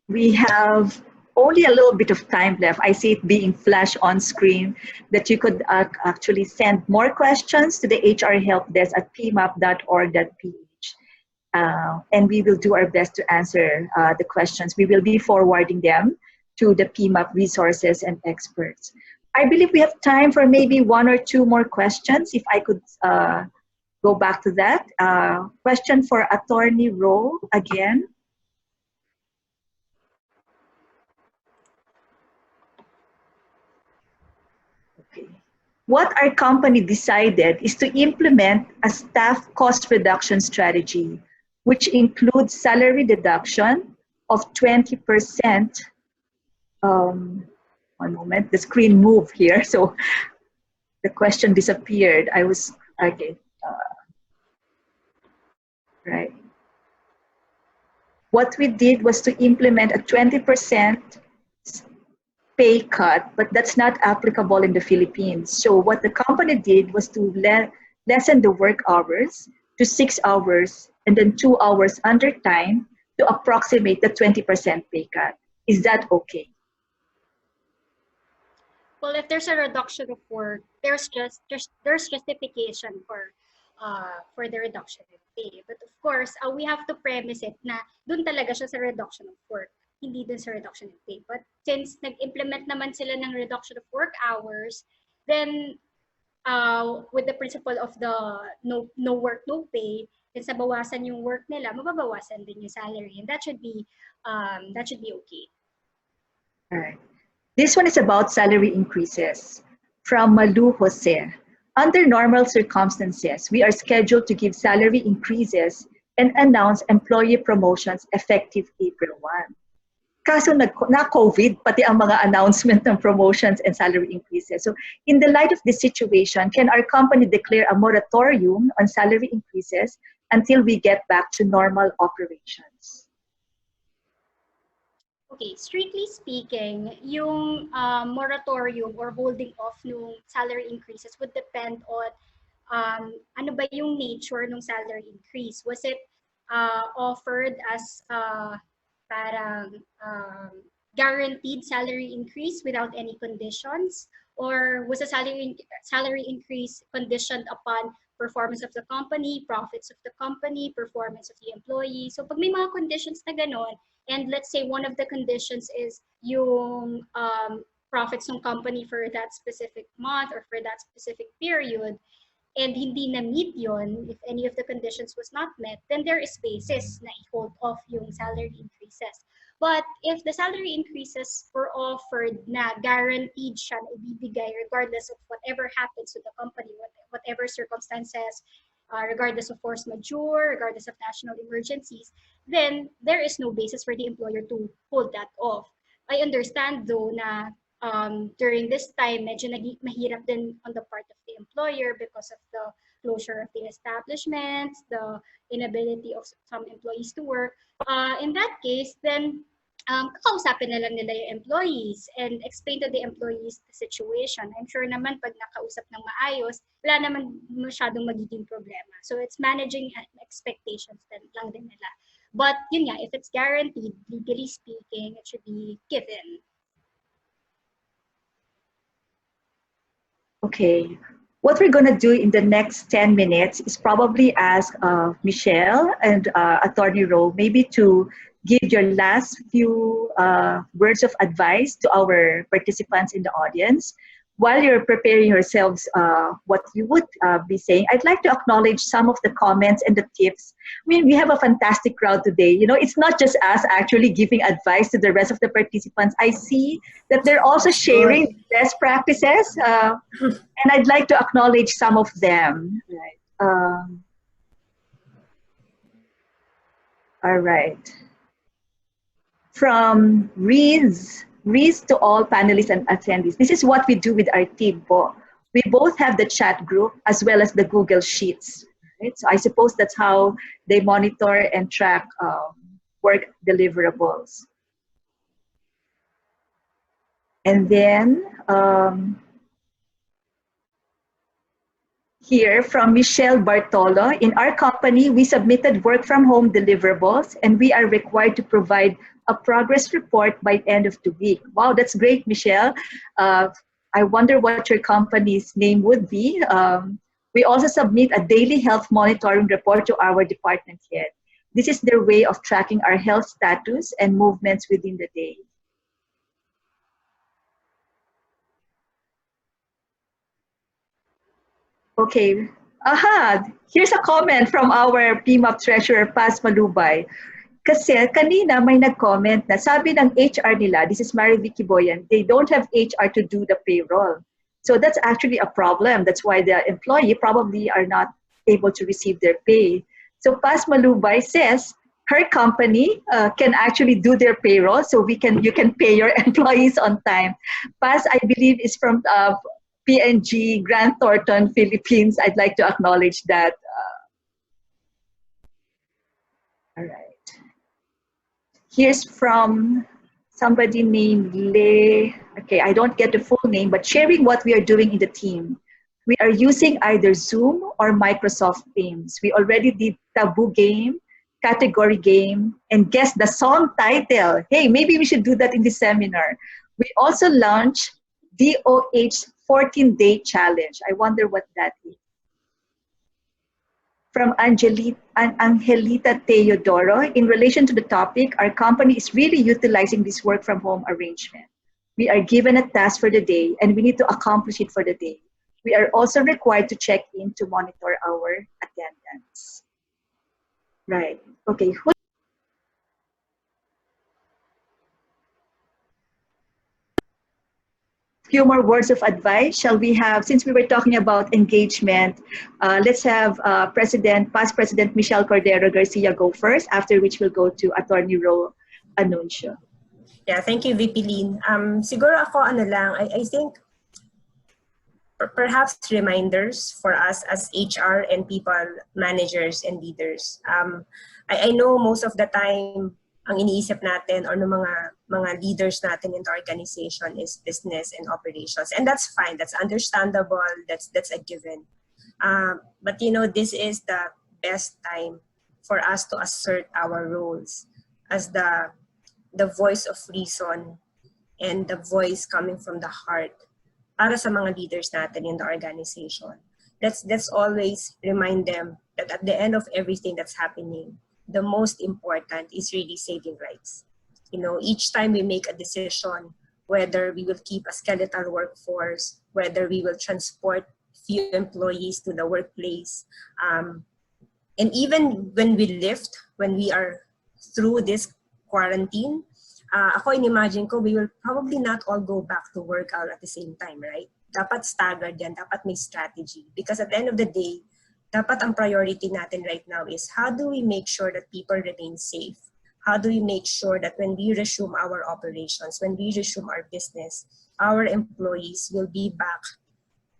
we have only a little bit of time left. I see it being flashed on screen that you could actually send more questions to the HR help desk at pmap.org.ph. And we will do our best to answer the questions. We will be forwarding them to the PMAP resources and experts. I believe we have time for maybe 1 or 2 more questions, if I could go back to that. Question for Attorney Roe again. Okay. What our company decided is to implement a staff cost reduction strategy, which includes salary deduction of 20%. One moment, the screen moved here, so the question disappeared. I was, okay, right. What we did was to implement a 20% pay cut, but that's not applicable in the Philippines. So what the company did was to lessen the work hours to 6 hours and then 2 hours under time to approximate the 20% pay cut. Is that okay? Well, if there's a reduction of work, there's justification for the reduction in pay. But of course, we have to premise it na dun talaga siya sa reduction of work, hindi dun sa reduction in pay. But since nag-implement naman sila ng reduction of work hours, then with the principle of the no work, no pay, then sa bawasan yung work nila, mababawasan din yung salary, and that should be okay. All right. This one is about salary increases. From Malu Jose. Under normal circumstances, we are scheduled to give salary increases and announce employee promotions effective April 1. Kaso na-COVID, pati ang mga announcement ng promotions and salary increases. So in the light of this situation, can our company declare a moratorium on salary increases until we get back to normal operations? Okay, strictly speaking, yung moratorium or holding off ng salary increases would depend on ano ba yung nature ng salary increase. Was it offered as parang guaranteed salary increase without any conditions, or was a salary increase conditioned upon performance of the company, profits of the company, performance of the employee? So pag may mga conditions na ganon, and let's say one of the conditions is yung profits ng company for that specific month or for that specific period, and hindi na-meet yun, if any of the conditions was not met, then there is basis na i-hold off yung salary increases. But if the salary increases were offered na guaranteed siya na ibibigay regardless of whatever happens to the company, whatever circumstances, regardless of force majeure, regardless of national emergencies, then there is no basis for the employer to hold that off. I understand though na during this time, medyo mahirap din on the part of the employer because of the closure of the establishments, the inability of some employees to work. In that case, then kakausapin na lang nila yung employees and explain to the employees the situation. I'm sure naman pag nakausap ng maayos, wala naman masyadong magiging problema. So it's managing expectations lang din nila. But yun nga, if it's guaranteed, legally speaking, it should be given. Okay, what we're going to do in the next 10 minutes is probably ask Michelle and Attorney Roe maybe to give your last few words of advice to our participants in the audience. While you're preparing yourselves what you would be saying, I'd like to acknowledge some of the comments and the tips. I mean, we have a fantastic crowd today. You know, it's not just us actually giving advice to the rest of the participants. I see that they're also sharing best practices, and I'd like to acknowledge some of them. Right. All right. From Reeds to all panelists and attendees. This is what we do with our team. We both have the chat group as well as the Google Sheets. Right? So I suppose that's how they monitor and track work deliverables. And then here from Michelle Bartolo, in our company, we submitted work from home deliverables and we are required to provide a progress report by end of the week. Wow, that's great, Michelle. I wonder what your company's name would be. We also submit a daily health monitoring report to our department head. This is their way of tracking our health status and movements within the day. Okay, here's a comment from our PMAP treasurer, Paz Malubay. Kasi kanina may nag-comment na sabi ng HR nila, this is Mary Vicky Boyan, they don't have HR to do the payroll. So that's actually a problem. That's why the employee probably are not able to receive their pay. So Paz Malubay says her company can actually do their payroll, so you can pay your employees on time. Paz, I believe, is from PNG, Grand Thornton, Philippines. I'd like to acknowledge that. All right. Here's from somebody named Le. Okay, I don't get the full name, but sharing what we are doing in the team. We are using either Zoom or Microsoft Teams. We already did Taboo Game, category game, and guess the song title. Hey, maybe we should do that in the seminar. We also launched DOH 14-day challenge. I wonder what that is. From Angelita Teodoro, in relation to the topic, our company is really utilizing this work from home arrangement. We are given a task for the day and we need to accomplish it for the day. We are also required to check in to monitor our attendance. Right. Okay. Few more words of advice. Shall we have, since we were talking about engagement, let's have Past President Michelle Cordero-Garcia go first, after which we'll go to Atty. Roe Anuncio. Yeah, thank you, VP Lynn. Siguro ako ano lang, I think perhaps reminders for us as HR and people, managers and leaders. I know most of the time, ang iniisip natin or ng mga leaders natin in the organization is business and operations. And that's fine, that's understandable, that's a given. But you know, this is the best time for us to assert our roles as the voice of reason and the voice coming from the heart para sa mga leaders natin in the organization. Let's always remind them that at the end of everything that's happening, the most important is really saving lives. You know, each time we make a decision, whether we will keep a skeletal workforce, whether we will transport few employees to the workplace, and even when we lift, when we are through this quarantine, ako in-imagine ko, we will probably not all go back to work out at the same time, right? Dapat staggered yan, dapat may strategy. Because at the end of the day, dapat ang priority natin right now is how do we make sure that people remain safe? How do we make sure that when we resume our operations, when we resume our business, our employees will be back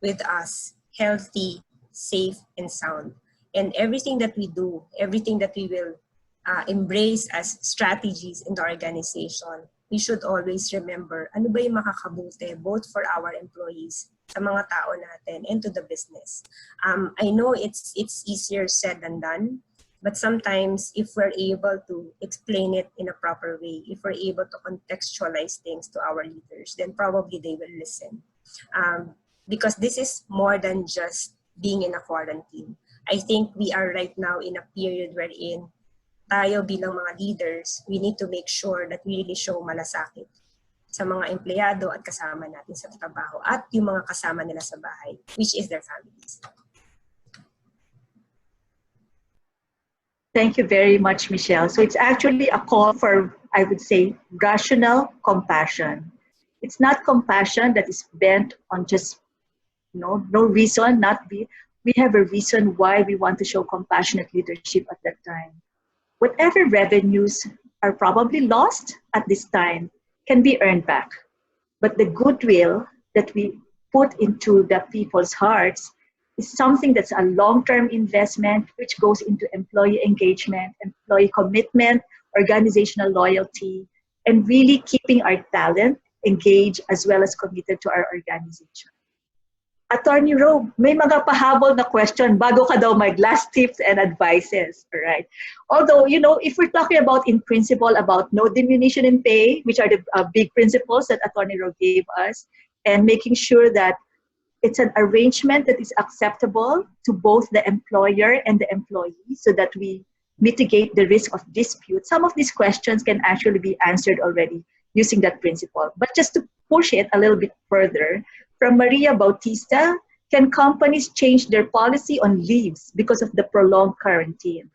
with us, healthy, safe, and sound. And everything that we do, everything that we will embrace as strategies in the organization, we should always remember ano ba yung makakabuti both for our employees, sa mga tao natin, and to the business. I know it's easier said than done, but sometimes if we're able to explain it in a proper way, if we're able to contextualize things to our leaders, then probably they will listen. Because this is more than just being in a quarantine. I think we are right now in a period wherein tayo bilang mga leaders, we need to make sure that we really show malasakit sa mga empleyado at kasama natin sa trabaho at yung mga kasama nila sa bahay, which is their families. Thank you very much, Michelle. So it's actually a call for, I would say, rational compassion. It's not compassion that is bent on just no reason, we have a reason why we want to show compassionate leadership at that time. Whatever revenues are probably lost at this time can be earned back. But the goodwill that we put into the people's hearts is something that's a long-term investment, which goes into employee engagement, employee commitment, organizational loyalty, and really keeping our talent engaged as well as committed to our organization. Attorney Roe, may mga pahabol na question bago ka daw mag-last tips and advices, all right? Although, you know, if we're talking about in principle about no diminution in pay, which are the big principles that Attorney Roe gave us, and making sure that it's an arrangement that is acceptable to both the employer and the employee so that we mitigate the risk of dispute. Some of these questions can actually be answered already using that principle. But just to push it a little bit further, from Maria Bautista, can companies change their policy on leaves because of the prolonged quarantine?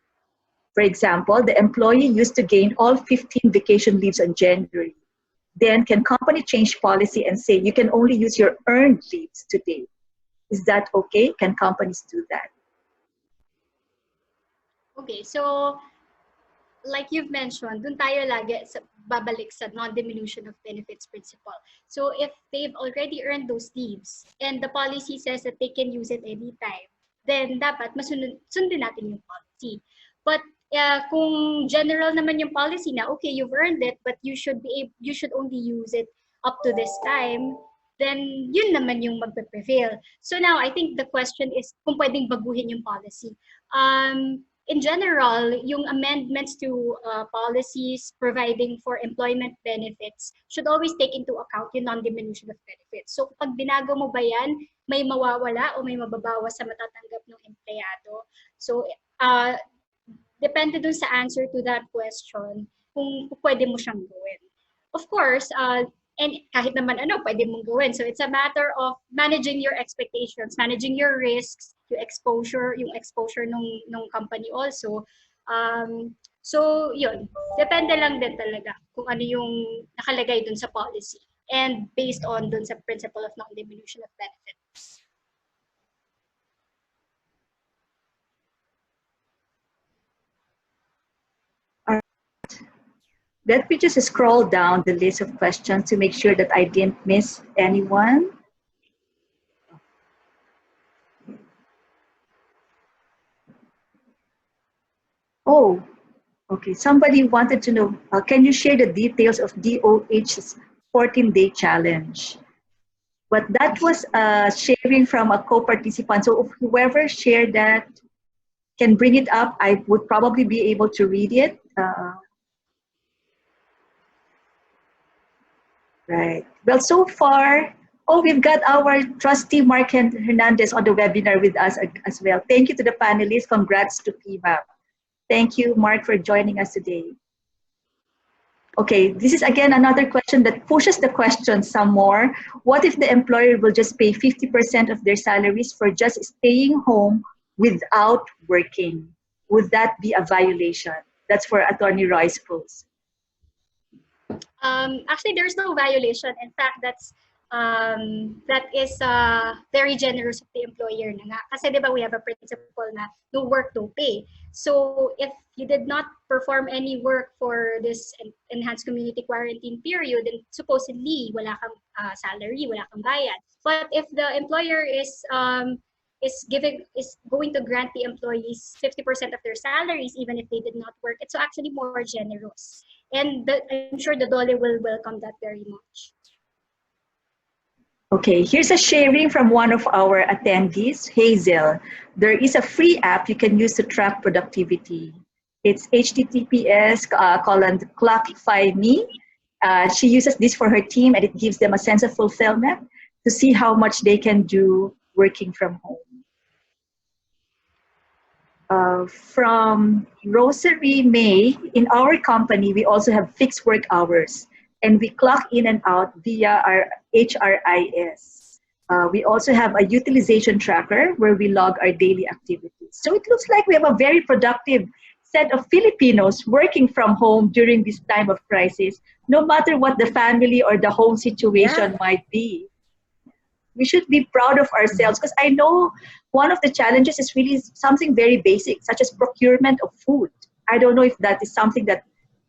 For example, the employee used to gain all 15 vacation leaves on January. Then can company change policy and say you can only use your earned leaves today? Is that okay? Can companies do that? Okay, so like you've mentioned, dun tayo lagi babalik sa non-diminution of benefits principle. So if they've already earned those leaves and the policy says that they can use it anytime, then dapat sundin natin yung policy. But kung general naman yung policy na, okay, you've earned it, but you should only use it up to this time, then yun naman yung magpe-prevail. So now I think the question is kung pwedeng baguhin yung policy. in general, yung amendments to policies providing for employment benefits should always take into account yung non-diminution of benefits. So pag binago mo ba yan, may mawawala o may mababawas sa matatanggap ng empleyado. So depende dun sa answer to that question kung pwede mo siyang gawin. Of course, and kahit naman pwede mong gawin. So it's a matter of managing your expectations, managing your risks, yung exposure nung company also. So yun, depende lang din talaga kung ano yung nakalagay dun sa policy and based on dun sa principle of non-diminution of benefits. Let me just scroll down the list of questions to make sure that I didn't miss anyone. Oh, okay. Somebody wanted to know, can you share the details of DOH's 14-day challenge? But that was sharing from a co-participant. So if whoever shared that can bring it up, I would probably be able to read it. Right. Well, so far, we've got our trustee Mark Hernandez on the webinar with us as well. Thank you to the panelists. Congrats to PMAP. Thank you, Mark, for joining us today. Okay, this is again another question that pushes the question some more. What if the employer will just pay 50% of their salaries for just staying home without working? Would that be a violation? That's for Attorney Roy's post. Actually, there's no violation. In fact, that is very generous of the employer na nga. Kasi di ba we have a principle na no work, no pay. So if you did not perform any work for this enhanced community quarantine period, then supposedly wala kang salary, wala kang bayad. But if the employer is going to grant the employees 50% of their salaries, even if they did not work, it's actually more generous. And I'm sure the DOLE will welcome that very much. Okay, here's a sharing from one of our attendees, Hazel. There is a free app you can use to track productivity. It's https://clockify.me. She uses this for her team, and it gives them a sense of fulfillment to see how much they can do working from home. From Rosary May, in our company, we also have fixed work hours, and we clock in and out via our HRIS. We also have a utilization tracker where we log our daily activities. So it looks like we have a very productive set of Filipinos working from home during this time of crisis, no matter what the family or the home situation might be. We should be proud of ourselves, because I know one of the challenges is really something very basic, such as procurement of food. I don't know if that is something that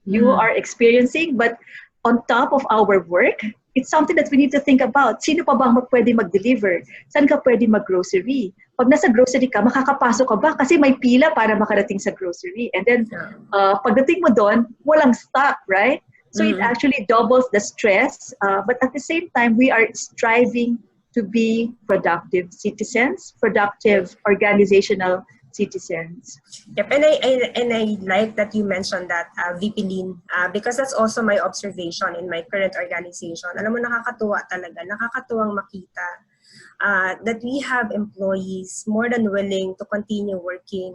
you are experiencing, but on top of our work, it's something that we need to think about. Sino pa bang pwede mag-deliver? Saan ka pwede mag-grocery? Pag nasa grocery ka, makakapasok ka ba? Kasi may pila para makarating sa grocery. And then, pagdating mo doon, walang stock, right? So it actually doubles the stress. But at the same time, we are striving to be productive citizens, productive organizational citizens. Yep, and I like that you mentioned that, VP Lynn, because that's also my observation in my current organization. Alam mo, nakakatuwa talaga, nakakatuwang makita that we have employees more than willing to continue working.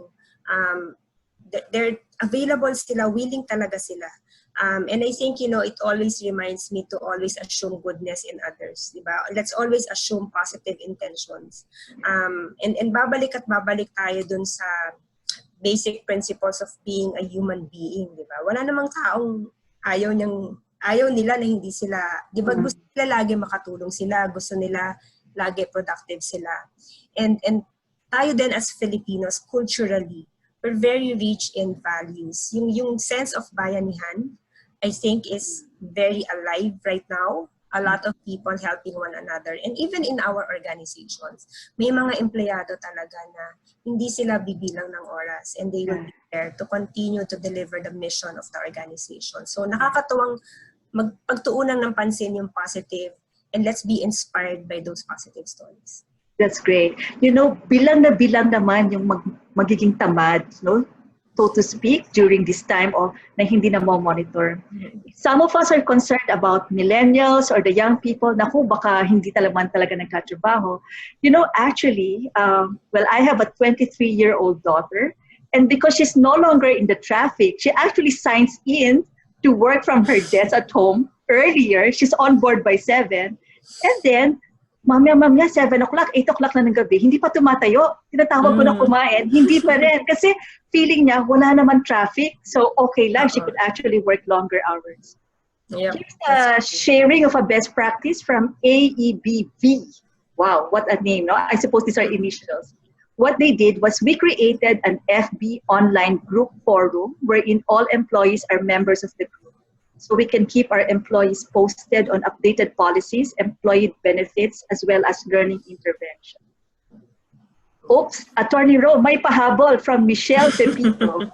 They're available sila, willing talaga sila. And I think, it always reminds me to always assume goodness in others, diba? Let's always assume positive intentions. And babalik tayo dun sa basic principles of being a human being, diba? Wala namang taong ayaw nila na hindi sila, diba? Gusto nila lagi makatulong sila, gusto nila lagi productive sila. And tayo din as Filipinos, culturally, we're very rich in values. Yung sense of bayanihan, I think, is very alive right now. A lot of people helping one another. And even in our organizations, may mga empleyado talaga na hindi sila bibilang ng oras, and they will be there to continue to deliver the mission of the organization. So nakakatuwang magpagtuunan ng pansin yung positive, and let's be inspired by those positive stories. That's great. Bilang na bilang naman yung magiging tamad, no? so to speak, during this time na hindi na monitor. Some of us are concerned about millennials or the young people, naku, baka hindi talaga nagkatrabaho. You know, actually, well, I have a 23-year-old daughter, and because she's no longer in the traffic, she actually signs in to work from her desk at home earlier. She's on board by 7. And then, mamaya, 7 o'clock, 8 o'clock na ng gabi, hindi pa tumatayo. Tinatawag ko na kumain, hindi pa rin. Kasi feeling niya, wala naman traffic. So, okay lang, she could actually work longer hours. Yep. Here's a sharing of a best practice from AEBV. Wow, what a name, no? I suppose these are initials. What they did was we created an FB online group forum wherein all employees are members of the group. So we can keep our employees posted on updated policies, employee benefits, as well as learning intervention. Oops, Attorney Roe, may pahabol from Michelle Pepito.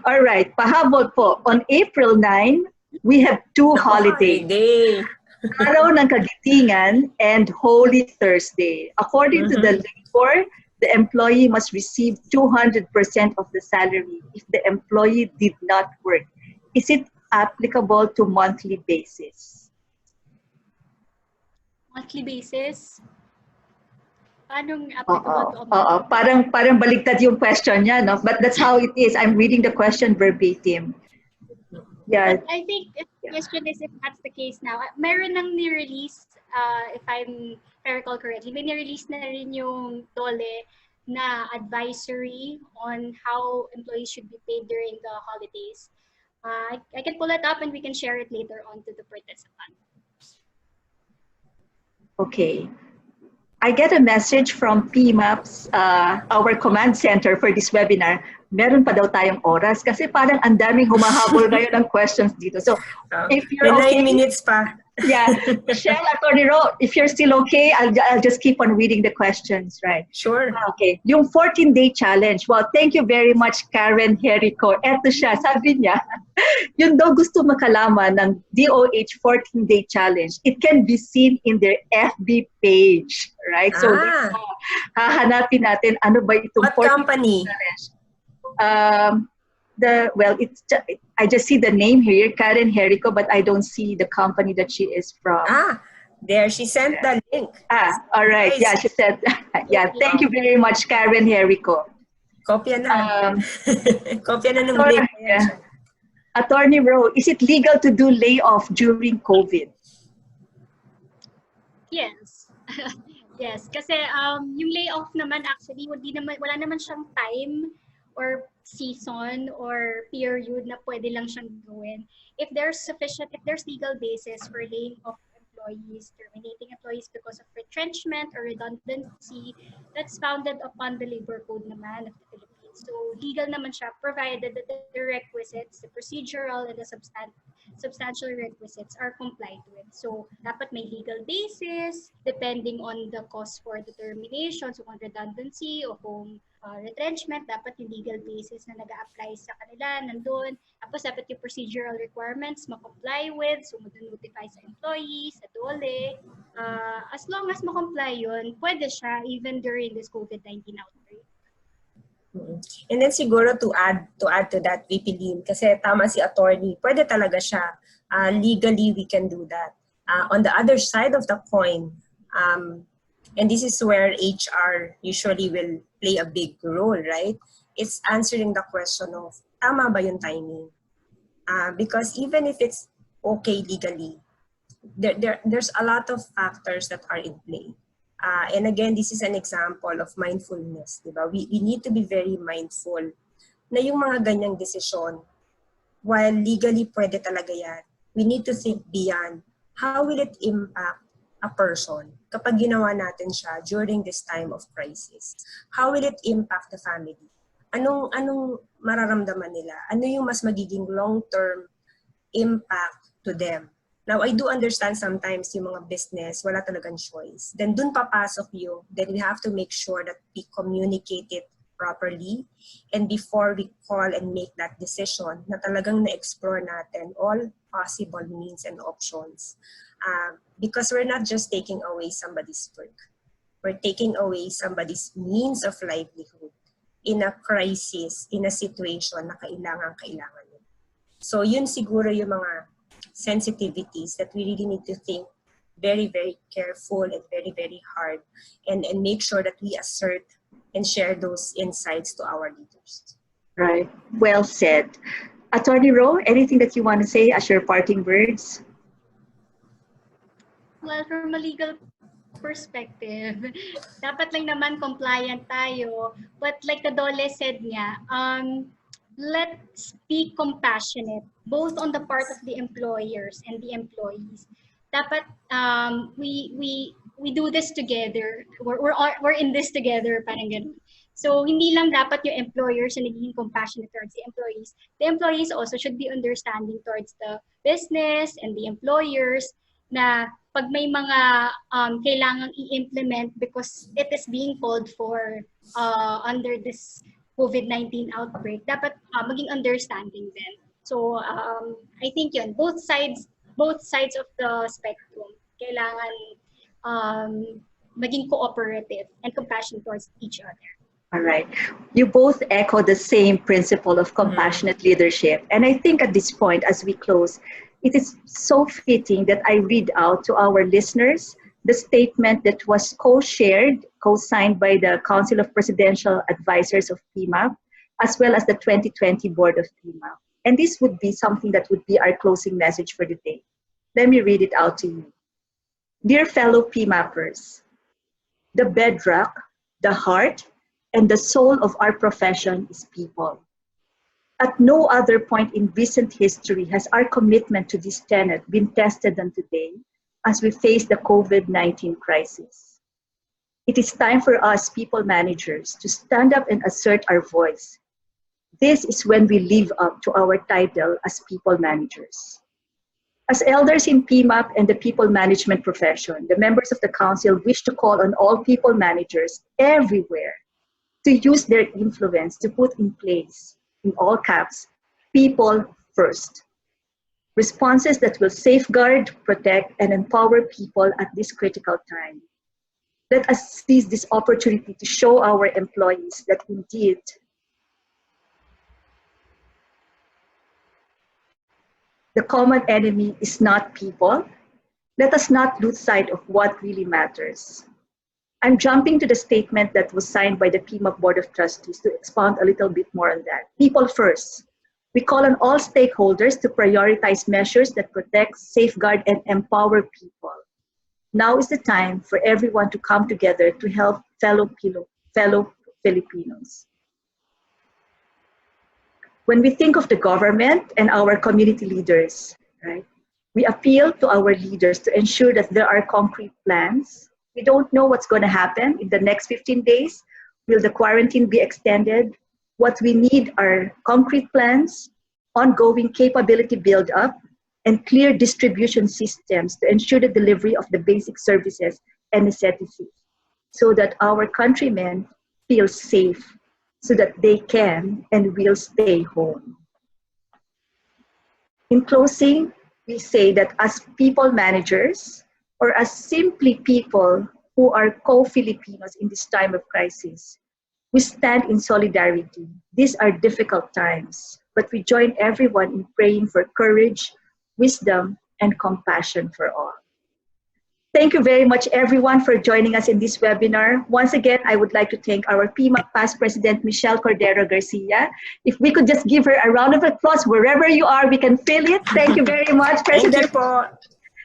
All right, pahabol po. On April 9, we have 2 holidays. Araw ng Kagitingan and Holy Thursday. According to the labor, the employee must receive 200% of the salary if the employee did not work. Is it applicable to monthly basis? Monthly basis? Paano applicable to parang baligtad yung question niya, no? But that's how it is. I'm reading the question verbatim. Yeah. But I think the question is if that's the case now. Meron nang ni-release, if I recall correctly, may ni-release na rin yung DOLE na advisory on how employees should be paid during the holidays. I can pull it up and we can share it later on to the participants. Okay. I get a message from PMAPs, our command center for this webinar. Meron pa daw tayong oras kasi parang ang daming humahabol ngayon ng questions dito. So, if you're okay, 9 minutes pa. Yeah, Michelle, Atty. Roe, if you're still okay, I'll just keep on reading the questions, right? Sure. Okay, yung 14-day challenge. Well, thank you very much, Karen Jericho. Eto siya, sabi niya, yun daw gusto makalaman ng DOH 14-day challenge. It can be seen in their FB page, right? So, hahanapin natin ano ba itong 14-day company? Challenge. I just see the name here, Karen Jericho, but I don't see the company that she is from. There, she sent the link. All right. Nice. Yeah, she said, yeah, thank you very much, Karen Jericho. Kopya na. Kopya na ng link. Yeah. Attorney Roe, is it legal to do layoff during COVID? Yes. Yes, kasi yung layoff naman actually, wala naman siyang time or season or period na pwede lang siyang gawin. If there's legal basis for laying off employees, terminating employees because of retrenchment or redundancy, that's founded upon the labor code naman of the Philippines. So legal naman siya provided that the requisites, the procedural and the substantial requisites are complied with. So dapat may legal basis depending on the cause for the termination, so kung redundancy o kung retrenchment, dapat yung legal basis na nag-a-apply sa kanila nandun. Tapos dapat yung procedural requirements ma-comply with, so mag-notify sa employees, sa DOLE. As long as ma-comply yun, pwede siya even during this COVID-19 outbreak. And then siguro to add to that, VP Lynn, kasi tama si attorney, pwede talaga siya. Legally, we can do that. On the other side of the coin, and this is where HR usually will play a big role, right? It's answering the question of, tama ba yung timing? Because even if it's okay legally, there's a lot of factors that are in play. And again, this is an example of mindfulness, diba? We need to be very mindful na yung mga ganyang desisyon, while legally pwede talaga yan, we need to think beyond how will it impact a person kapag ginawa natin siya during this time of crisis. How will it impact the family? Anong mararamdaman nila? Ano yung mas magiging long-term impact to them? Now, I do understand sometimes yung mga business, wala talagang choice. Then dun papasok yung, then we have to make sure that we communicate it properly. And before we call and make that decision, na talagang na-explore natin all possible means and options. Because we're not just taking away somebody's work. We're taking away somebody's means of livelihood. in a crisis, in a situation na kailangan nyo. So yun siguro yung mga sensitivities that we really need to think very, very careful and very, very hard, and make sure that we assert and share those insights to our leaders. Right. Well said. Attorney Roe, anything that you want to say as your parting words? Well, from a legal perspective, dapat lang naman compliant tayo. But like the Dole said nga, let's be compassionate, both on the part of the employers and the employees. Dapat we do this together. We're in this together, parang ganun. So hindi lang dapat yung employers na naging compassionate towards the employees. The employees also should be understanding towards the business and the employers na pag may mga kailangang i-implement because it is being called for under this COVID-19 outbreak, dapat maging understanding din. So I think yun, both sides of the spectrum, kailangan maging cooperative and compassionate towards each other. All right. You both echo the same principle of compassionate leadership. And I think at this point, as we close, it is so fitting that I read out to our listeners the statement that was co-shared, co-signed by the Council of Presidential Advisors of PMAP, as well as the 2020 Board of PMAP. And this would be something that would be our closing message for the day. Let me read it out to you. Dear fellow PMAPers, the bedrock, the heart, and the soul of our profession is people. At no other point in recent history has our commitment to this tenet been tested than today as we face the COVID-19 crisis. It is time for us people managers to stand up and assert our voice. This is when we live up to our title as people managers. As elders in PMAP and the people management profession, the members of the council wish to call on all people managers everywhere to use their influence to put in place, in all caps, people first. Responses that will safeguard, protect, and empower people at this critical time. Let us seize this opportunity to show our employees that indeed the common enemy is not people. Let us not lose sight of what really matters. I'm jumping to the statement that was signed by the PMAP Board of Trustees to expound a little bit more on that. People first. We call on all stakeholders to prioritize measures that protect, safeguard, and empower people. Now is the time for everyone to come together to help fellow Filipinos. When we think of the government and our community leaders, right, we appeal to our leaders to ensure that there are concrete plans. We don't know what's going to happen in the next 15 days. Will the quarantine be extended? What we need are concrete plans, ongoing capability build-up, and clear distribution systems to ensure the delivery of the basic services and necessities so that our countrymen feel safe, so that they can and will stay home. In closing, we say that as people managers, or as simply people who are co-Filipinos in this time of crisis, we stand in solidarity. These are difficult times, but we join everyone in praying for courage, wisdom, and compassion for all. Thank you very much, everyone, for joining us in this webinar. Once again, I would like to thank our PMAP past President, Michelle Cordero-Garcia. If we could just give her a round of applause wherever you are, we can feel it. Thank you very much, President. Thank you po.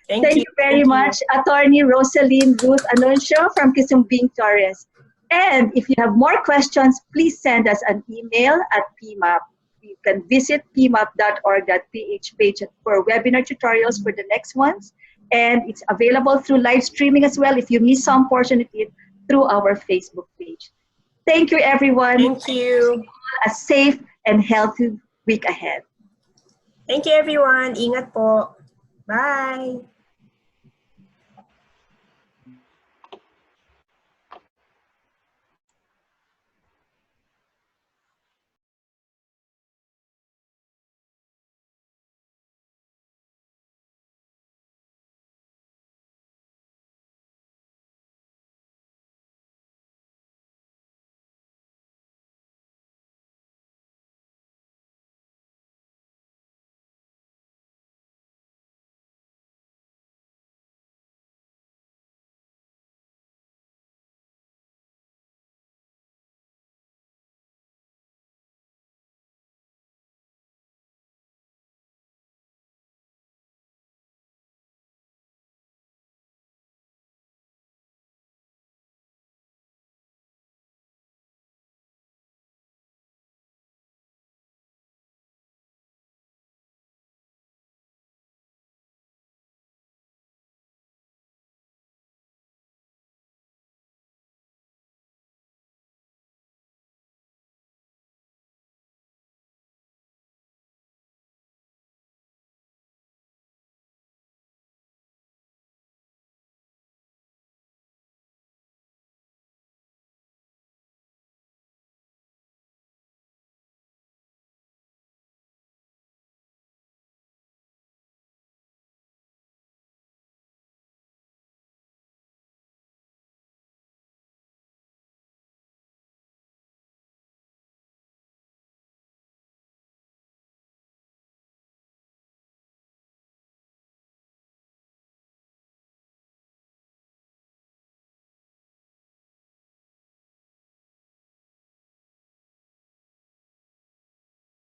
Thank you very much, Attorney Rosaline Ruth Anuncio from Quisumbing, Torres. And if you have more questions, please send us an email at PMAP. You can visit pmap.org.ph page for webinar tutorials for the next ones. And it's available through live streaming as well if you miss some portion of it through our Facebook page. Thank you, everyone. Thank you. A safe and healthy week ahead. Thank you, everyone. Ingat po. Bye.